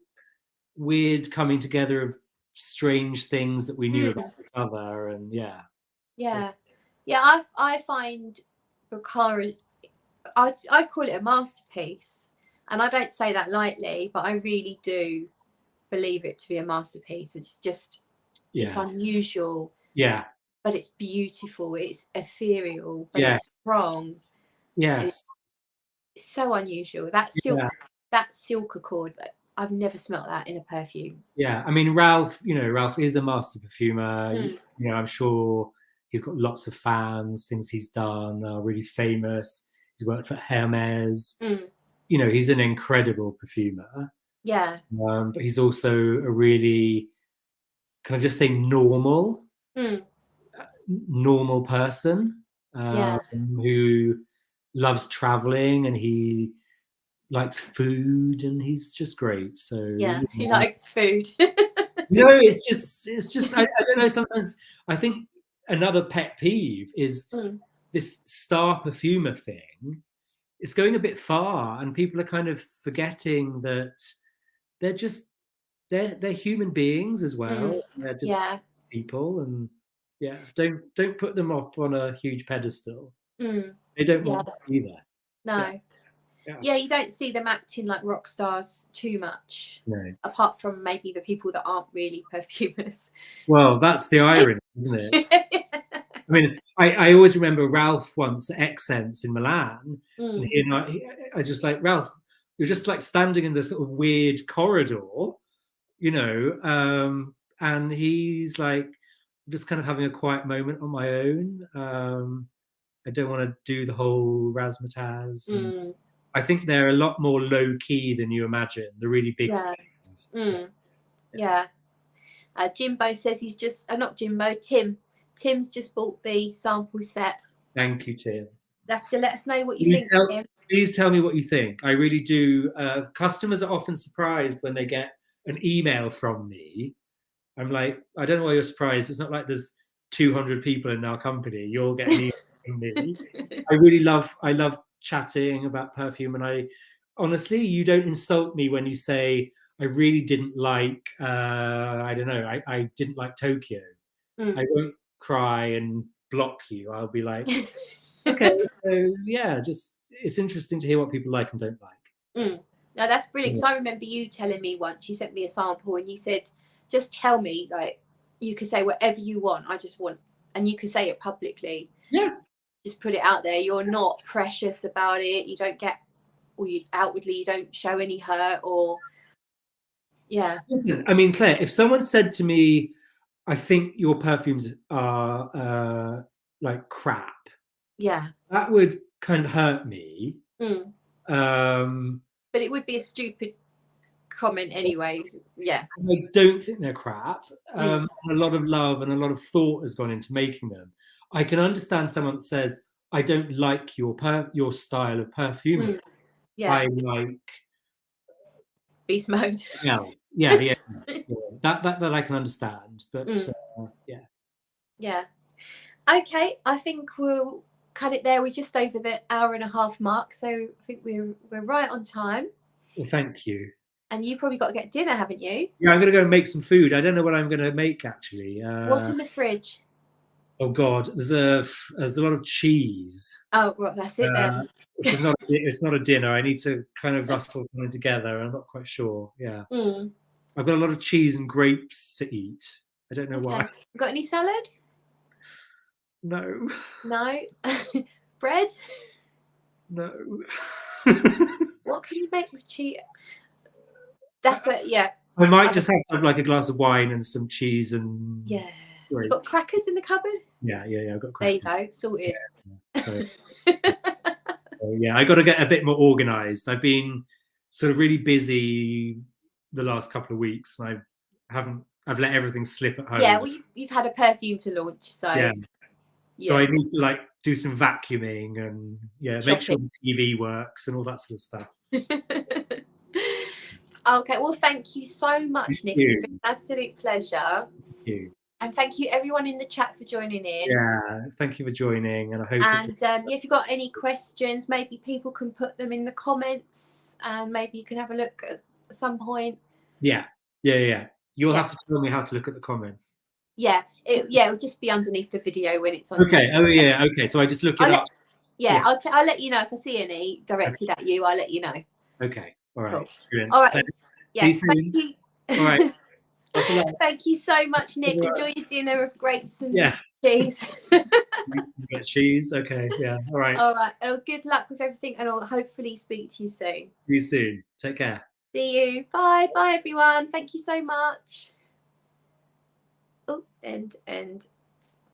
[SPEAKER 1] weird coming together of strange things that we knew about each other, and
[SPEAKER 2] I find Bukhara, I'd call it a masterpiece, and I don't say that lightly, but I really do believe it to be a masterpiece. It's just it's unusual, but it's beautiful, it's ethereal, but it's strong. It's so unusual. That silk accord, I've never smelt that in a perfume.
[SPEAKER 1] Yeah, I mean, Ralph is a master perfumer. I'm sure he's got lots of fans. Things he's done are really famous. He's worked for Hermes. He's an incredible perfumer.
[SPEAKER 2] Yeah.
[SPEAKER 1] But he's also a really, can I just say, normal person who loves traveling, and he likes food, and he's just great. So
[SPEAKER 2] he likes food.
[SPEAKER 1] It's just I don't know, sometimes I think another pet peeve is this star perfumer thing. It's going a bit far, and people are kind of forgetting that they're human beings as well. They're just people, and don't put them up on a huge pedestal. They don't want to be there.
[SPEAKER 2] No. Yeah, you don't see them acting like rock stars too much.
[SPEAKER 1] No.
[SPEAKER 2] Apart from maybe the people that aren't really perfumers.
[SPEAKER 1] Well, that's the irony, isn't it? I mean, I always remember Ralph once at Accents in Milan, and he and I just like, Ralph, you're just like standing in this sort of weird corridor, you know, and he's like, just kind of having a quiet moment on my own. I don't want to do the whole razzmatazz. I think they're a lot more low key than you imagine. The really big things.
[SPEAKER 2] Yeah. Jimbo says he's just not Jimbo. Tim's just bought the sample set.
[SPEAKER 1] Thank you, Tim.
[SPEAKER 2] You have to let us know what you think, Tim.
[SPEAKER 1] Please tell me what you think. I really do. Customers are often surprised when they get an email from me. I'm like, I don't know why you're surprised. It's not like there's 200 people in our company. You'll get an email from me. I love chatting about perfume, and I honestly, you don't insult me when you say I really didn't like I don't know, I didn't like Tokyo. I won't cry and block you. I'll be like, okay, so yeah, just it's interesting to hear what people like and don't like.
[SPEAKER 2] No, that's brilliant. Because I remember you telling me once, you sent me a sample and you said, just tell me, like, you could say whatever you want. I just want, and you could say it publicly.
[SPEAKER 1] Yeah.
[SPEAKER 2] Just put it out there. You're not precious about it. You don't get, or you outwardly, you don't show any hurt or,
[SPEAKER 1] Listen, I mean, Claire, if someone said to me, I think your perfumes are like crap.
[SPEAKER 2] Yeah.
[SPEAKER 1] That would kind of hurt me.
[SPEAKER 2] But it would be a stupid comment anyways. Yeah.
[SPEAKER 1] I don't think they're crap. A lot of love and a lot of thought has gone into making them. I can understand someone that says, I don't like your style of perfume. I like
[SPEAKER 2] beast mode.
[SPEAKER 1] Yeah. That I can understand. But
[SPEAKER 2] yeah. Okay, I think we'll cut it there. We're just over the hour-and-a-half mark, so I think we're right on time.
[SPEAKER 1] Well, thank you.
[SPEAKER 2] And you've probably got to get dinner, haven't you?
[SPEAKER 1] Yeah, I'm going to go make some food. I don't know what I'm going to make, actually.
[SPEAKER 2] What's in the fridge?
[SPEAKER 1] Oh, God. There's a lot of cheese.
[SPEAKER 2] Oh, well, that's it then.
[SPEAKER 1] It's not a dinner. I need to kind of rustle something together. I'm not quite sure. Yeah. I've got a lot of cheese and grapes to eat. I don't know why.
[SPEAKER 2] Got any salad?
[SPEAKER 1] No.
[SPEAKER 2] No? Bread?
[SPEAKER 1] No.
[SPEAKER 2] What can you make with cheese? That's it, yeah.
[SPEAKER 1] I might just have like a glass of wine and some cheese and grapes.
[SPEAKER 2] You got crackers in the cupboard?
[SPEAKER 1] Yeah, I've got crackers.
[SPEAKER 2] There you go, sorted.
[SPEAKER 1] So I got to get a bit more organized. I've been sort of really busy the last couple of weeks, and I've let everything slip at home.
[SPEAKER 2] Yeah, well, you've had a perfume to launch, so
[SPEAKER 1] so I need to like do some vacuuming and make sure the TV works and all that sort of stuff.
[SPEAKER 2] Okay, well, thank you so much, Nick. It's been an absolute pleasure.
[SPEAKER 1] Thank you.
[SPEAKER 2] And thank you everyone in the chat for joining in.
[SPEAKER 1] Yeah, thank you for joining, and I hope.
[SPEAKER 2] And if you've got any questions, maybe people can put them in the comments, and maybe you can have a look at some point.
[SPEAKER 1] Yeah. You'll have to tell me how to look at the comments.
[SPEAKER 2] Yeah, it'll just be underneath the video when it's on.
[SPEAKER 1] Okay. Okay. So I just look it up.
[SPEAKER 2] I'll let you know if I see any directed at you. I'll let you know.
[SPEAKER 1] Okay. All right.
[SPEAKER 2] Cool. All right.
[SPEAKER 1] See you soon.
[SPEAKER 2] Thank you.
[SPEAKER 1] All right.
[SPEAKER 2] Thank you so much, Nick. Enjoy your dinner of grapes and cheese.
[SPEAKER 1] Get cheese. Okay. Yeah. All right.
[SPEAKER 2] All right. Well, good luck with everything, and I'll hopefully speak to you soon.
[SPEAKER 1] See you soon. Take care.
[SPEAKER 2] See you. Bye. Bye, everyone. Thank you so much. Oh, and.